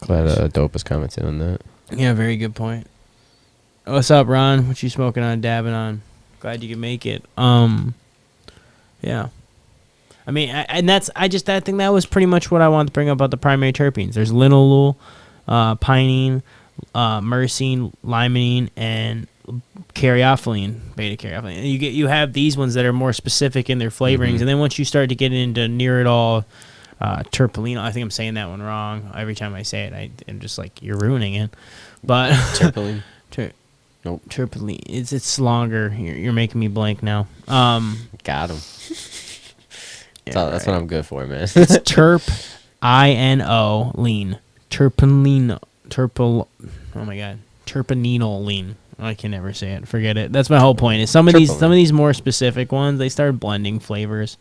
glad Dope is commenting on that. Yeah, very good point. What's up, Ron? What you smoking on, dabbing on? Glad you could make it. Yeah. I mean, I think that was pretty much what I wanted to bring up about the primary terpenes. There's linalool, pinene, myrcene, limonene, and Caryophellene, beta caryophellene. And you have these ones that are more specific in their flavorings, and then once you start to get into Niridol, terpene, I think I'm saying that one wrong. Every time I say it, I'm just like, you're ruining it. But Terpene. Nope. Terpene. It's longer. You're making me blank now. Got him. Yeah, that's what I'm good for, man. It's terp, INO, lean. Terpenino. Oh my god. Terpeninoline. I can never say it. Forget it. That's my whole point. Is some of these more specific ones, they start blending flavors.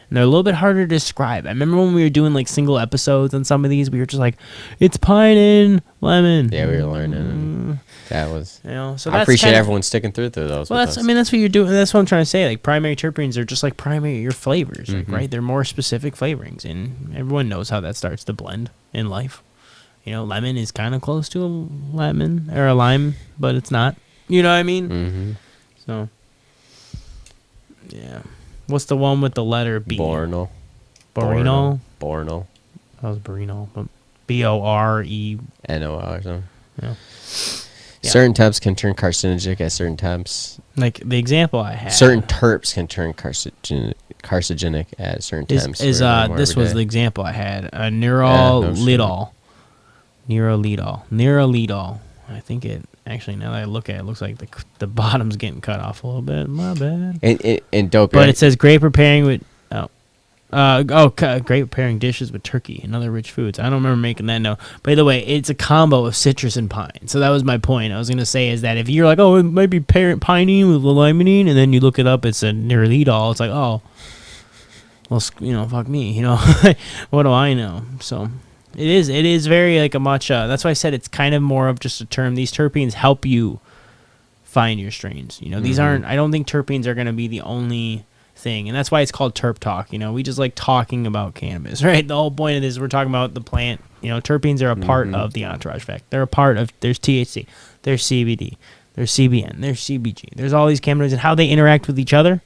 And they're a little bit harder to describe. I remember when we were doing like single episodes on some of these, we were just like, it's pine and lemon. Yeah, we were learning. That was, so I appreciate everyone sticking through those. Well, that's what you're doing. That's what I'm trying to say. Like, primary terpenes are just like your flavors, like, right? They're more specific flavorings, and everyone knows how that starts to blend in life. Lemon is kind of close to a lemon or a lime, but it's not. You know what I mean? Mm-hmm. So, yeah. What's the one with the letter B? Boronal. Boronal. That was Boronal, but BORENOL or something. Yeah. Certain temps can turn carcinogenic at certain temps. Like the example I had. Certain terps can turn carcinogenic at certain temps. This was the example I had. Nerolidol. Nerolidol. I think it actually, now that I look at it, looks like the bottom's getting cut off a little bit. My bad. And dope. But it says great preparing with great preparing dishes with turkey and other rich foods. I don't remember making that note. By the way, it's a combo of citrus and pine. So that was my point. I was going to say is that if you're like, oh, it might be pinene with limonene, and then you look it up, it's a nerolidol. It's like, oh, well, fuck me. What do I know? So it is very like a much. That's why I said it's kind of more of just a term. These terpenes help you find your strains. These aren't. I don't think terpenes are going to be the only thing, and that's why it's called Terp Talk. We just like talking about cannabis, right? The whole point of this, we're talking about the plant. Terpenes are a part of the entourage effect. They're a part of. There's THC, there's CBD, there's CBN, there's CBG. There's all these cannabinoids and how they interact with each other.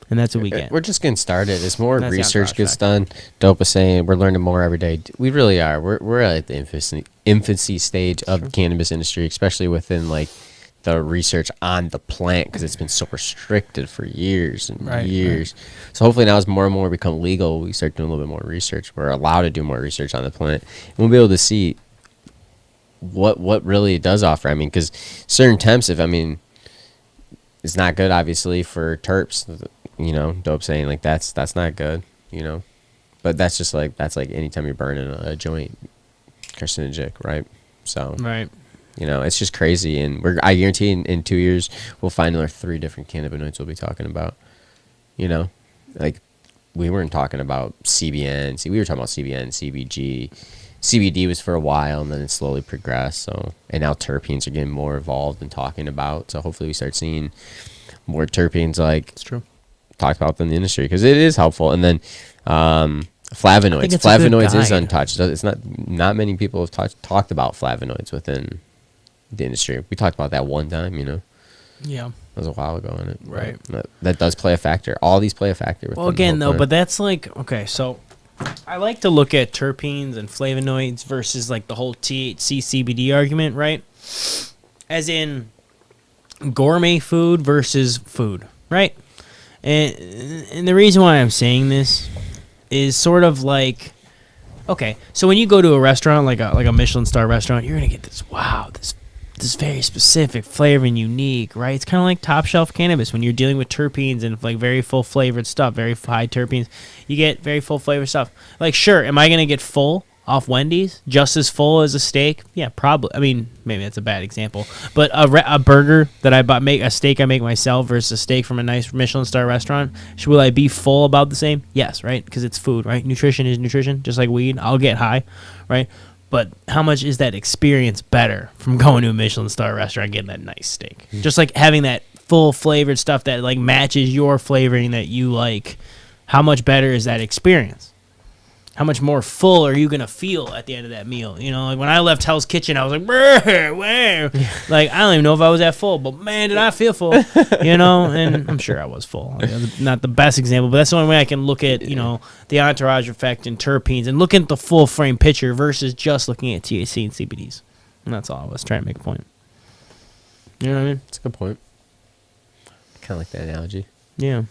And that's what we get. We're just getting started. As more research gets done, Dope was saying, we're learning more every day. We really are. We're at the infancy stage of the cannabis industry, especially within like the research on the plant, because it's been so restricted for years and years. Right. So hopefully now as more and more become legal, we start doing a little bit more research. We're allowed to do more research on the plant. And we'll be able to see what really it does offer. I mean, because certain temps, it's not good, obviously, for terps. Dope saying like that's not good, but that's just like anytime you're burning a joint, carcinogenic, right? So right, it's just crazy, and I guarantee in 2 years we'll find another 3 different cannabinoids we'll be talking about. Like we weren't talking about CBN. See, we were talking about CBN, CBG, CBD was for a while, and then it slowly progressed. So, and now terpenes are getting more involved in talking about. So hopefully we start seeing more terpenes like it's true. Talked about in the industry, because it is helpful. And then flavonoids is untouched. It's not many people have talked about flavonoids within the industry. We talked about that one time, Yeah, that was a while ago, in it. Right. That does play a factor. All these play a factor. Well, again, though, but that's like, okay, so I like to look at terpenes and flavonoids versus like the whole THC CBD argument, right? As in gourmet food versus food, right? And the reason why I'm saying this is sort of like, okay, so when you go to a restaurant, like a Michelin star restaurant, you're gonna get this very specific flavor and unique, right? It's kind of like top shelf cannabis when you're dealing with terpenes and like very full flavored stuff, very high terpenes. You get very full flavored stuff. Like, sure, am I gonna get full off Wendy's, just as full as a steak? Yeah, probably. I mean, maybe that's a bad example, but a burger that I bought, a steak I make myself versus a steak from a nice Michelin star restaurant, will I be full about the same? Yes, right? Because it's food, right? Nutrition is nutrition, just like weed. I'll get high, right? But how much is that experience better from going to a Michelin star restaurant and getting that nice steak? Just like having that full flavored stuff that like matches your flavoring that you like. How much better is that experience? How much more full are you going to feel at the end of that meal? Like when I left Hell's Kitchen, I was like, where? Like, I don't even know if I was that full, but man, did I feel full, and I'm sure I was full. Not the best example, but that's the only way I can look at, the entourage effect and terpenes and look at the full frame picture versus just looking at THC and CBDs. And that's all I was trying to make a point. You know what I mean? That's a good point. Kind of like that analogy. Yeah.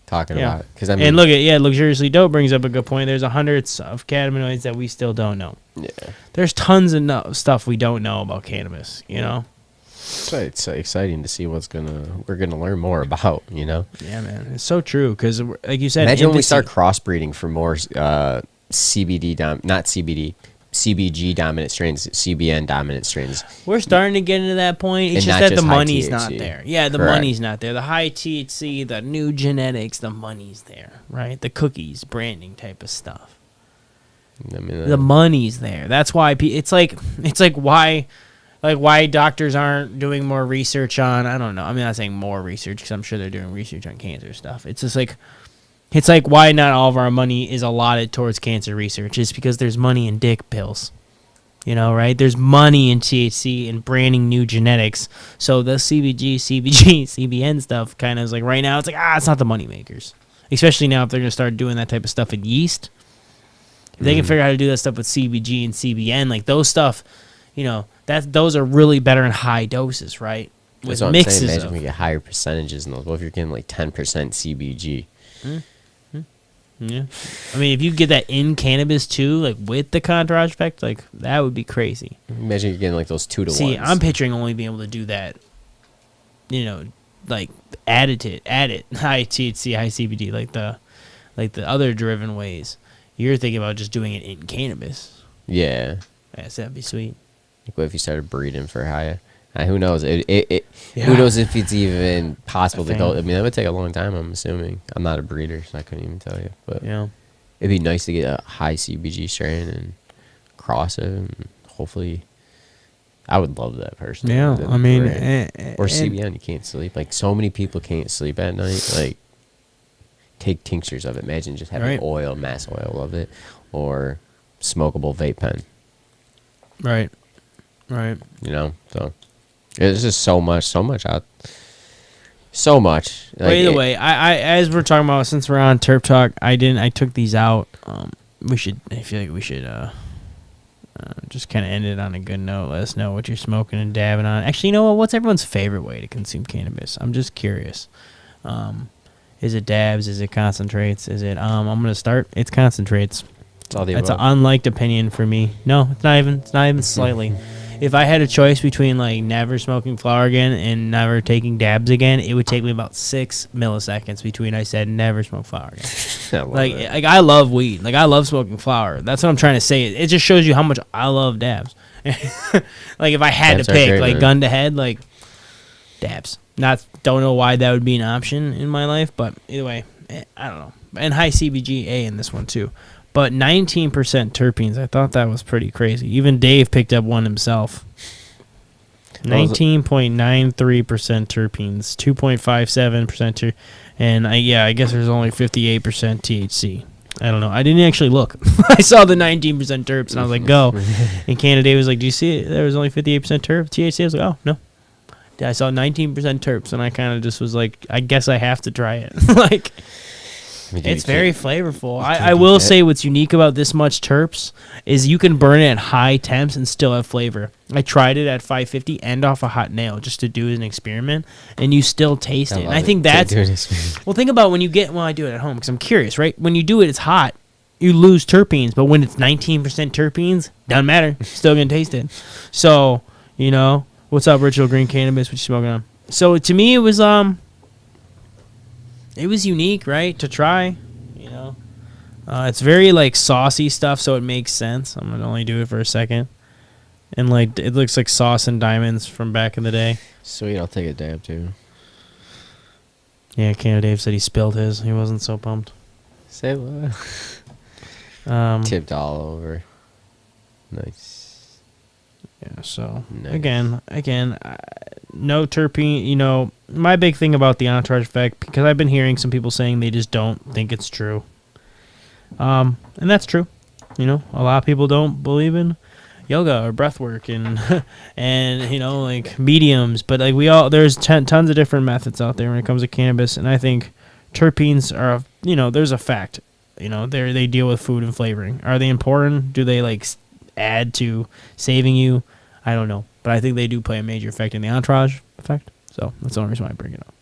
Talking about it. 'Cause I mean, and look at Luxuriously Dope brings up a good point. There's hundreds of cannabinoids that we still don't know. yeah. There's tons of stuff we don't know about cannabis, you know? So it's exciting to see we're gonna learn more about, you know? Yeah, man. It's so true because, like you said, Imagine when we start crossbreeding for more CBG dominant strains, CBN dominant strains. We're starting to get into that point. It's And just not that just the high money's THC. not there. Yeah, the Correct. money's not there. The high THC, the new genetics, the money's there, right? The cookies, branding type of stuff. I mean, The money's there. That's why it's like why doctors aren't doing more research on, I don't know. I'm not saying more research because I'm sure they're doing research on cancer stuff. It's just like why not all of our money is allotted towards cancer research. It's because there's money in dick pills. You know, right? There's money in THC and branding new genetics. So the CBG, CBN stuff kind of is like right now it's like, it's not the money makers. Especially now if they're going to start doing that type of stuff in yeast. If they can figure out how to do that stuff with CBG and CBN, like those stuff, you know, those are really better in high doses, right? With that's what mixes I'm saying. Imagine of. we get higher percentages in those. What if you're getting like 10% CBG? Yeah. I mean, if you get that in cannabis too, like with the entourage effect, like that would be crazy. Imagine you're getting like those 2 to 1. See, I'm picturing only being able to do that, you know, like add it high THC, high CBD, like the other driven ways. You're thinking about just doing it in cannabis. Yeah. Yes, that'd be sweet. Like what if you started breeding for higher? Who knows? Who Yeah. knows if it's even possible to go? thing. I mean, that would take a long time. I'm assuming. I'm not a breeder, so I couldn't even tell you. But Yeah. it'd be nice to get a high CBG strain and cross it, and hopefully, I would love that personally. Yeah, That'd I be mean, great. Or CBN, you can't sleep. Like so many people can't sleep at night. Like take tinctures of it. Imagine just having Right. oil, mass oil of it, or smokable vape pen. Right. You know, so it's just so much out. So much. But either way, I as we're talking about, since we're on Terp Talk, I took these out. I feel like we should just kind of end it on a good note. Let us know what you're smoking and dabbing on. Actually, you know what? What's everyone's favorite way to consume cannabis? I'm just curious. Is it dabs? Is it concentrates? Is it? I'm gonna start. It's concentrates. It's all the That's an above. unliked opinion for me. No, it's not even slightly. If I had a choice between like never smoking flower again and never taking dabs again, it would take me about 6 milliseconds between I said never smoke flower again. I love Like it. I love weed. Like I love smoking flower. That's what I'm trying to say. It just shows you how much I love dabs. Like if I had Dabs to are pick, great, like man. gun to head, like dabs. Don't know why that would be an option in my life, but either way, I don't know. And high CBGA in this one too. But 19% terpenes, I thought that was pretty crazy. Even Dave picked up one himself. 19.93% terpenes, 2.57% and I guess there's only 58% THC. I don't know. I didn't actually look. I saw the 19% terps and I was like, go. And CannaDave was like, do you see it? There was only 58% THC. I was like, oh, no. I saw 19% terps and I kind of just was like, I guess I have to try it. Like, I mean, it's you very can't- flavorful. can't I beat will that. say what's unique about this much terps is you can burn it at high temps and still have flavor. I tried it at 550 and off a hot nail just to do an experiment, and you still taste it. And love I think Can't that's... do this. Well, think about when you get... Well, I do it at home because I'm curious, right? When you do it, it's hot. You lose terpenes, but when it's 19% terpenes, doesn't matter. Still going to taste it. So, you know, what's up, Ritual Green Cannabis? What you smoking on? So, to me, it was unique, right, to try. It's very like saucy stuff, so it makes sense. I'm gonna only do it for a second, and like it looks like Sauce and Diamonds from back in the day. Sweet, I'll take a dab too. Yeah, CannaDave said he spilled his. He wasn't so pumped. Say what? Tipped all over. Nice. Yeah. So Nice. again, no terpene. You know, my big thing about the entourage effect, because I've been hearing some people saying they just don't think it's true. And that's true. You know, a lot of people don't believe in yoga or breath work and and you know, like mediums, but like there's tons of different methods out there when it comes to cannabis, and I think terpenes are, you know, there's a fact. You know, they deal with food and flavoring. Are they important? Do they like add to saving you? I don't know. But I think they do play a major effect in the entourage effect. So that's the only reason why I bring it up.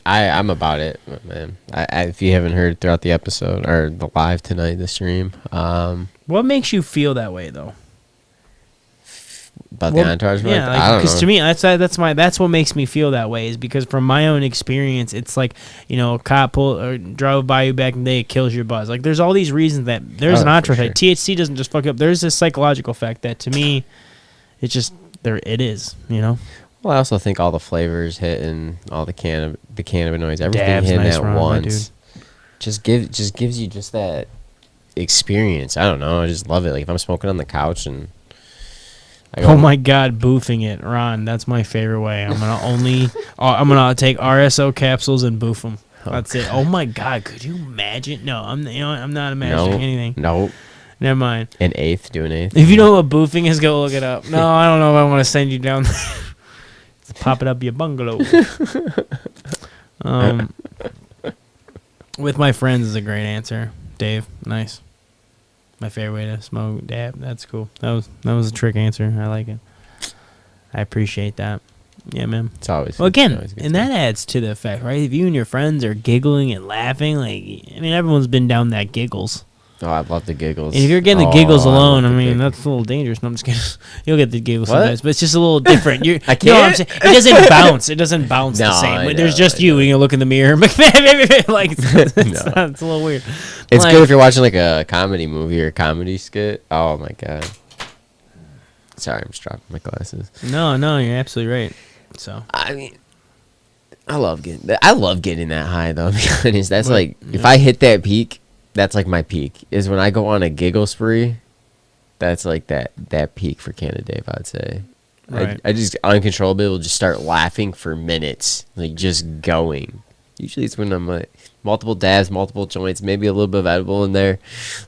I'm about it, man. If you haven't heard throughout the episode or the live tonight, the stream, What makes you feel that way though? about the entourage, yeah, I don't know. Because to me, that's what makes me feel that way. Is because from my own experience, it's like, you know, a cop drove by you back in the day, it kills your buzz. Like there's all these reasons that there's an entourage effect. THC doesn't just fuck you up. There's this psychological effect that to me, it's just there. It is, you know. Well, I also think all the flavors hit and all the cannabinoids, everything Dabs, hitting nice at run, once, just gives you just that experience. I don't know. I just love it. Like if I'm smoking on the couch and oh my God, boofing it, Ron. That's my favorite way. I'm gonna take RSO capsules and boof them. That's it. Oh my God, could you imagine? No, I'm not imagining anything. Nope. Never mind. An eighth, do an eighth. If you know what boofing is, go look it up. No, I don't know if I want to send you down there. Pop it up your bungalow. With my friends is a great answer. Dave, nice. My favorite way to smoke dab. That's cool. That was a trick answer. I like it. I appreciate that. Yeah, man. It's always well again, always and that adds to the effect, right? If you and your friends are giggling and laughing, like I mean, everyone's been down that giggles. Oh, I love the giggles. And if you're getting the giggles alone, I mean, that's a little dangerous. No, I'm just kidding. You'll get the giggles sometimes, but it's just a little different. I can't. You know what I'm saying? It doesn't bounce. It doesn't bounce the same. There's just you, and you look in the mirror. Like, it's a little weird. It's good if you're watching like a comedy movie or a comedy skit. Oh my God. Sorry, I'm just dropping my glasses. No, you're absolutely right. So I mean, I love getting that high though. To be honest, that's like if I hit that peak. That's like my peak is when I go on a giggle spree. That's like that peak for CannaDave, I'd say. Right. I just uncontrollably will just start laughing for minutes, like just going. Usually it's when I'm like multiple dabs, multiple joints, maybe a little bit of edible in there.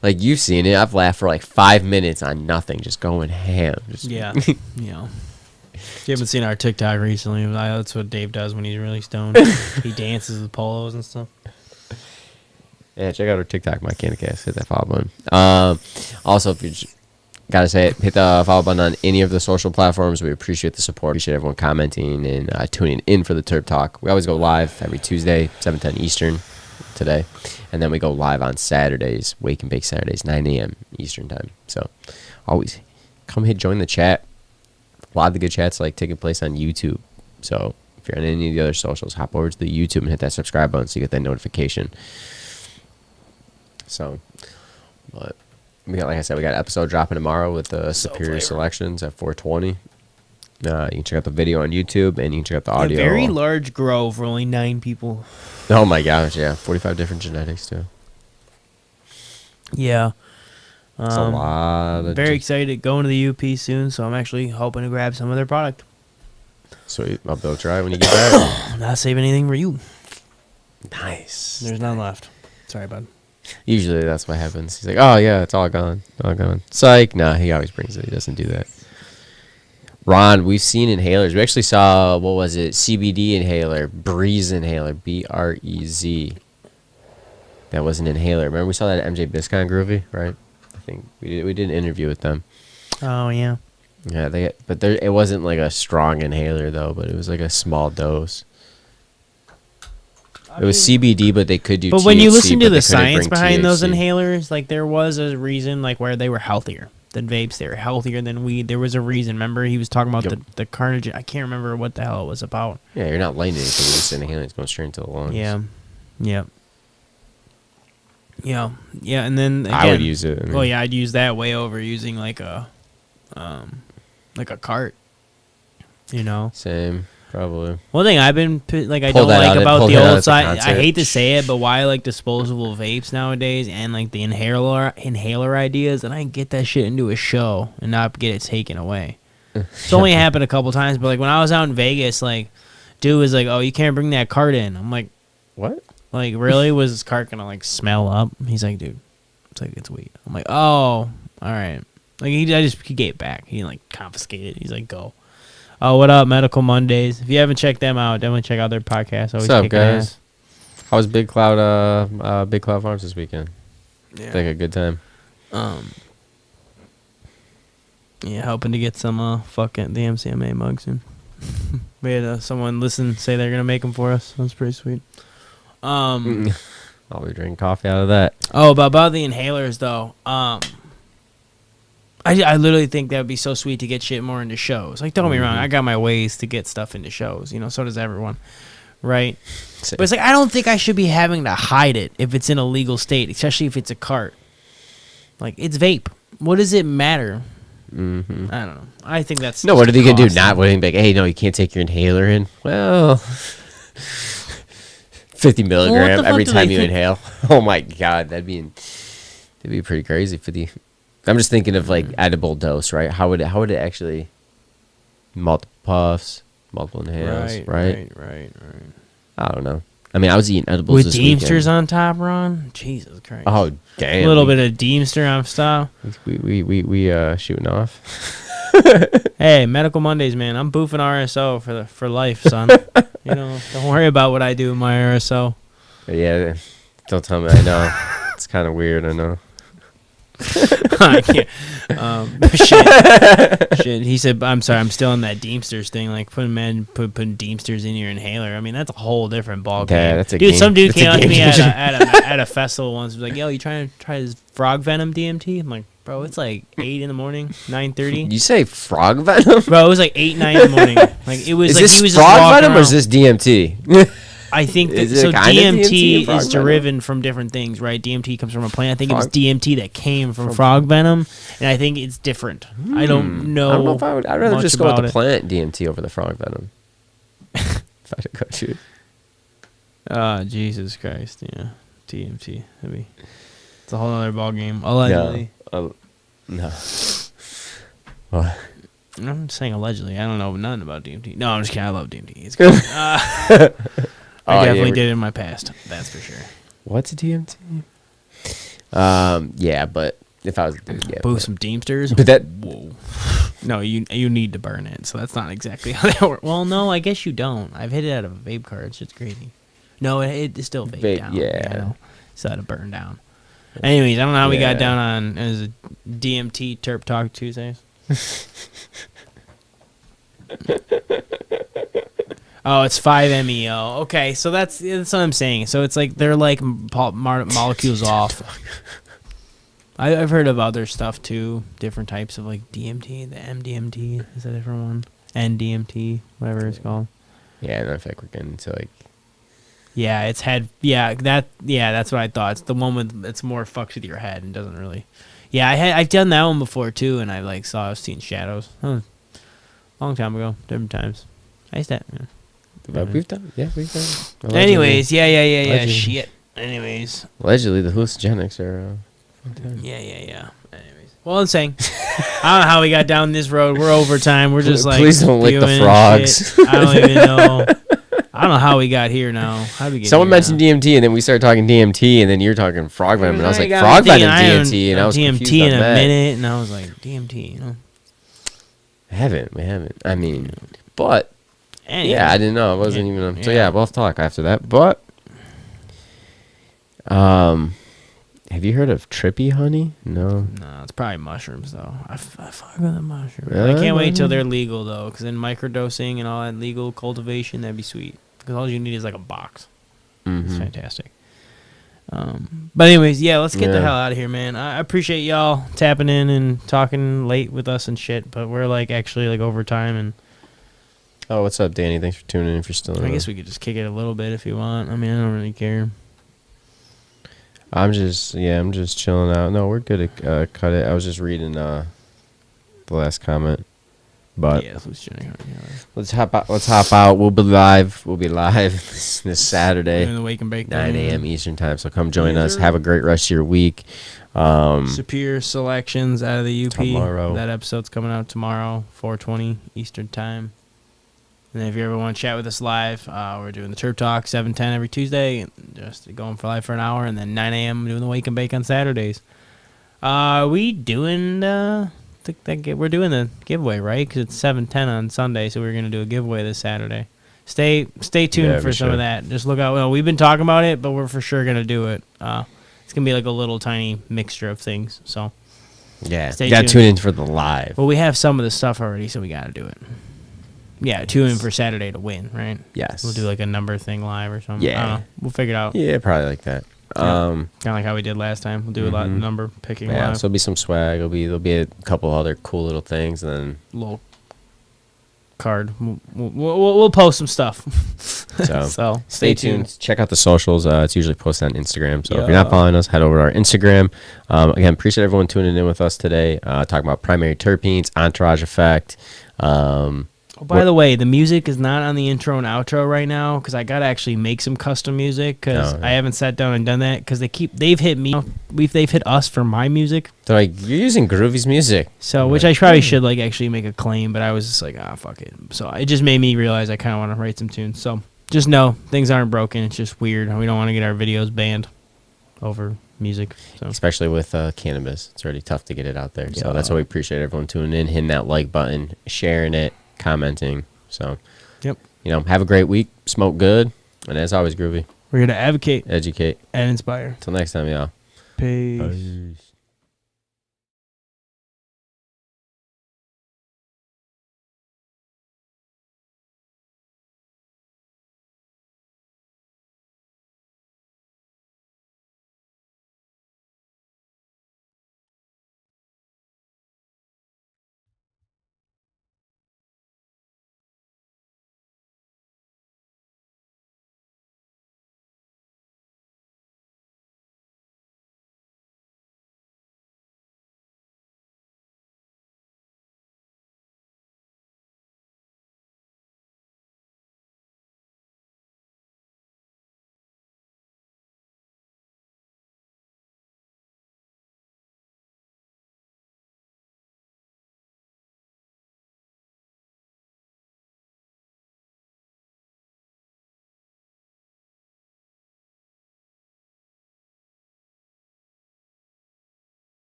Like you've seen it. I've laughed for like 5 minutes on nothing, just going ham. Yeah. Yeah. If you haven't seen our TikTok recently, that's what Dave does when he's really stoned. He dances with polos and stuff. Yeah, check out our TikTok, my CannaCast. Hit that follow button. Also, if you gotta say it, hit the follow button on any of the social platforms. We appreciate the support. Appreciate everyone commenting and tuning in for the Terp Talk. We always go live every Tuesday, 7:10 Eastern today. And then we go live on Saturdays, Wake and Bake Saturdays, 9 a.m. Eastern time. So always come join the chat. A lot of the good chats like taking place on YouTube. So if you're on any of the other socials, hop over to the YouTube and hit that subscribe button so you get that notification. So, but we got, like I said, we got an episode dropping tomorrow with the Superior Selections at 4:20. You can check out the video on YouTube and you can check out the audio. A very large grow for only 9 people. Oh my gosh, yeah, 45 different genetics too. Yeah, it's a lot. Very excited going to the UP soon, so I'm actually hoping to grab some of their product. Sweet, I'll be able to try when you get back. Not save anything for you. Nice. There's none left. Sorry, bud. Usually that's what happens. He's like, oh, yeah, it's all gone. All gone. Psych. Nah, he always brings it. He doesn't do that. Ron, we've seen inhalers. We actually saw, what was it? CBD inhaler. Breeze inhaler. B-R-E-Z. That was an inhaler. Remember we saw that at MJ Biscon Groovee, right? I think we did an interview with them. Oh, yeah. Yeah, it wasn't like a strong inhaler, though, but it was like a small dose. It was CBD, but they could do THC. But when you listen to the science behind those inhalers, like there was a reason, like where they were healthier than vapes, they were healthier than weed. There was a reason. Remember, he was talking about the carnage. I can't remember what the hell it was about. Yeah, you're not lighting anything. You're just inhaling. It's going straight into the lungs. Yeah, yeah, yeah. And then again, I would use it. Well, yeah, I'd use that way over using like a cart. You know, same. Probably. One thing I've been like I don't like about the old side. I hate to say it, but why I like disposable vapes nowadays and like the inhaler ideas, and I can get that shit into a show and not get it taken away. It's only happened a couple times, but like when I was out in Vegas, like dude was like, "Oh, you can't bring that cart in." I'm like, "What? Like really? Was this cart gonna like smell up?" He's like, "Dude, it's like it's weed." I'm like, "Oh, all right." Like he gave it back. He like confiscated. He's like, "Go." Oh, what up, Medical Mondays? If you haven't checked them out, definitely check out their podcast. Always what's up, guys? How was Big Cloud Farms this weekend? Yeah. Like a good time. Yeah, hoping to get some fucking the MCMA mugs soon. We had someone say they're gonna make them for us. That's pretty sweet. I'll be drinking coffee out of that. Oh, about the inhalers though. I literally think that would be so sweet to get shit more into shows. Like, don't get me wrong, I got my ways to get stuff into shows. You know, so does everyone, right? But it's like I don't think I should be having to hide it if it's in a legal state, especially if it's a cart. Like, it's vape. What does it matter? Mm-hmm. I don't know. I think that's no. What are they gonna do? Not waiting like, hey, no, you can't take your inhaler in. Well, 50 milligram every time you inhale. Oh my god, that'd be pretty crazy for the. I'm just thinking of like edible dose, right? How would it actually multiple puffs, multiple inhales, right? Right. I don't know. I mean, I was eating edibles with this Deemsters weekend. On top, Ron. Jesus Christ. Oh damn! A little bit of Deemster on style. We shooting off. Hey, Medical Mondays, man. I'm boofing RSO for life, son. You know, don't worry about what I do with my RSO. Yeah, don't tell me. I know it's kind of weird. I know. I can't. Shit. He said, "I'm sorry. I'm still on that Deemsters thing. Like putting Deemsters in your inhaler. I mean, that's a whole different ball game. Yeah, that's a dude. game. Some dude That's came a up to me game at a festival once. Was like, yo, you trying to try this frog venom DMT? I'm like, bro, it's like 8 in the morning, 9:30. You say frog venom? Bro, it was like 8, 9 in the morning. Like it was Is like this he was frog just walking venom or around. is this DMT? I think that, Is it so. kind of DMT DMT and frog is venom? derived from different things, right? DMT comes from a plant. I think it was Frog- DMT that came from frog venom, and I think it's different. I don't know. I don't know if I would. I'd rather much just go with about the it. plant DMT over the frog venom. If I had to go shoot. Jesus Christ, yeah, DMT. It's a whole other ball game. Allegedly, No. What? I'm saying allegedly. I don't know nothing about DMT. No, I'm just kidding. I love DMT. It's good. I definitely did it in my past. That's for sure. What's a DMT? Yeah, but if I was, yeah, Boost some Deemsters. but that Whoa. No, you need to burn it, so that's not exactly how that works. Well, no, I guess you don't. I've hit it out of a vape card. It's just crazy. No, it's still vape down. yeah. I know. So I had to burn down. Anyways, I don't know how we got Yeah. down on as a DMT Terp Talk Tuesdays. Oh, it's 5-MeO. Okay, so that's what I'm saying. So it's like they're like molecules off. I've heard of other stuff too, different types of like DMT. The MDMT is a different one. NDMT, whatever it's called. Yeah, and I think we're getting into like. Yeah, that's what I thought. It's the one with it's more fucks with your head and doesn't really. Yeah, I've done that one before too, and I was seeing shadows. Long time ago, different times. I used to. We've done. Allegedly. Anyways, yeah. Allegedly. Shit. Anyways. Allegedly, the hallucinogenics are. Yeah. Anyways, well, I'm saying, I don't know how we got down this road. We're overtime. We're just like, Please don't lick the spewing frogs. shit. I don't even know. I don't know how we got here now. How did we get Someone here mentioned DMT, and then we started talking DMT, and then you're talking frog venom, and I was like, frog venom DMT, and I was DMT confused in on a that. minute, and I was like, DMT, you know. We haven't. I mean, but Anyways, yeah, I didn't know. I wasn't Yeah. even. So yeah, we'll talk after that. But, have you heard of trippy honey? No. No, it's probably mushrooms though. I fuck with the mushrooms. I can't wait till they're legal though, because then microdosing and all that legal cultivation, that'd be sweet. Because all you need is like a box. It's fantastic. But anyways, yeah, let's get the hell out of here, man. I appreciate y'all tapping in and talking late with us and shit, but we're like actually like overtime, and Oh, what's up, Danny? Thanks for tuning in. If you're still in. I guess we could just kick it a little bit if you want. I mean, I don't really care. I'm just chilling out. No, we're good at cut it. I was just reading the last comment. But Yeah, let's hop out. We'll be live this Saturday, doing the wake and bake 9 thing. a.m. Eastern time. So come join us. sir. Have a great rest of your week. Superior Selections out of the UP. Tomorrow. That episode's coming out tomorrow, 4:20 Eastern time. And then if you ever want to chat with us live, we're doing the Terp Talk 7:10 every Tuesday, just going for live for an hour, and then 9 a.m. doing the wake and bake on Saturdays. We doing we're doing the giveaway, right? Because it's 7:10 on Sunday, so we're gonna do a giveaway this Saturday. Stay tuned for some of that. Just look out. Well, we've been talking about it, but we're for sure gonna do it. It's gonna be like a little tiny mixture of things. So Yeah, Stay you got to tuned. tune in for the live. Well, we have some of the stuff already, so we got to do it. Yeah, tune in for Saturday to win, right? Yes. We'll do like a number thing live or something. I Yeah. don't know. We'll figure it out. Yeah, probably like that. Kind of like how we did last time. We'll do a lot of number picking Yeah, live. so there'll be some swag. There'll be a couple other cool little things, and then Little card. We'll post some stuff. so stay tuned. Check out the socials. It's usually posted on Instagram. So if you're Yeah. not following us, head over to our Instagram. Again, appreciate everyone tuning in with us today. Talking about primary terpenes, entourage effect. Oh, by the way, the music is not on the intro and outro right now because I gotta actually make some custom music because I haven't sat down and done that because they've hit me, they've hit us for my music. They're like, you're using Groovy's music. So, which I probably should like actually make a claim, but I was just like, fuck it. So it just made me realize I kind of want to write some tunes. So just know things aren't broken. It's just weird. We don't want to get our videos banned over music. So Especially with cannabis. It's already tough to get it out there. So Yeah. that's why we appreciate everyone tuning in, hitting that like button, sharing it, commenting. So, yep, have a great week. Smoke good. And as always, Groovy, we're here to advocate, educate. and inspire. Till next time, y'all. Peace. Peace.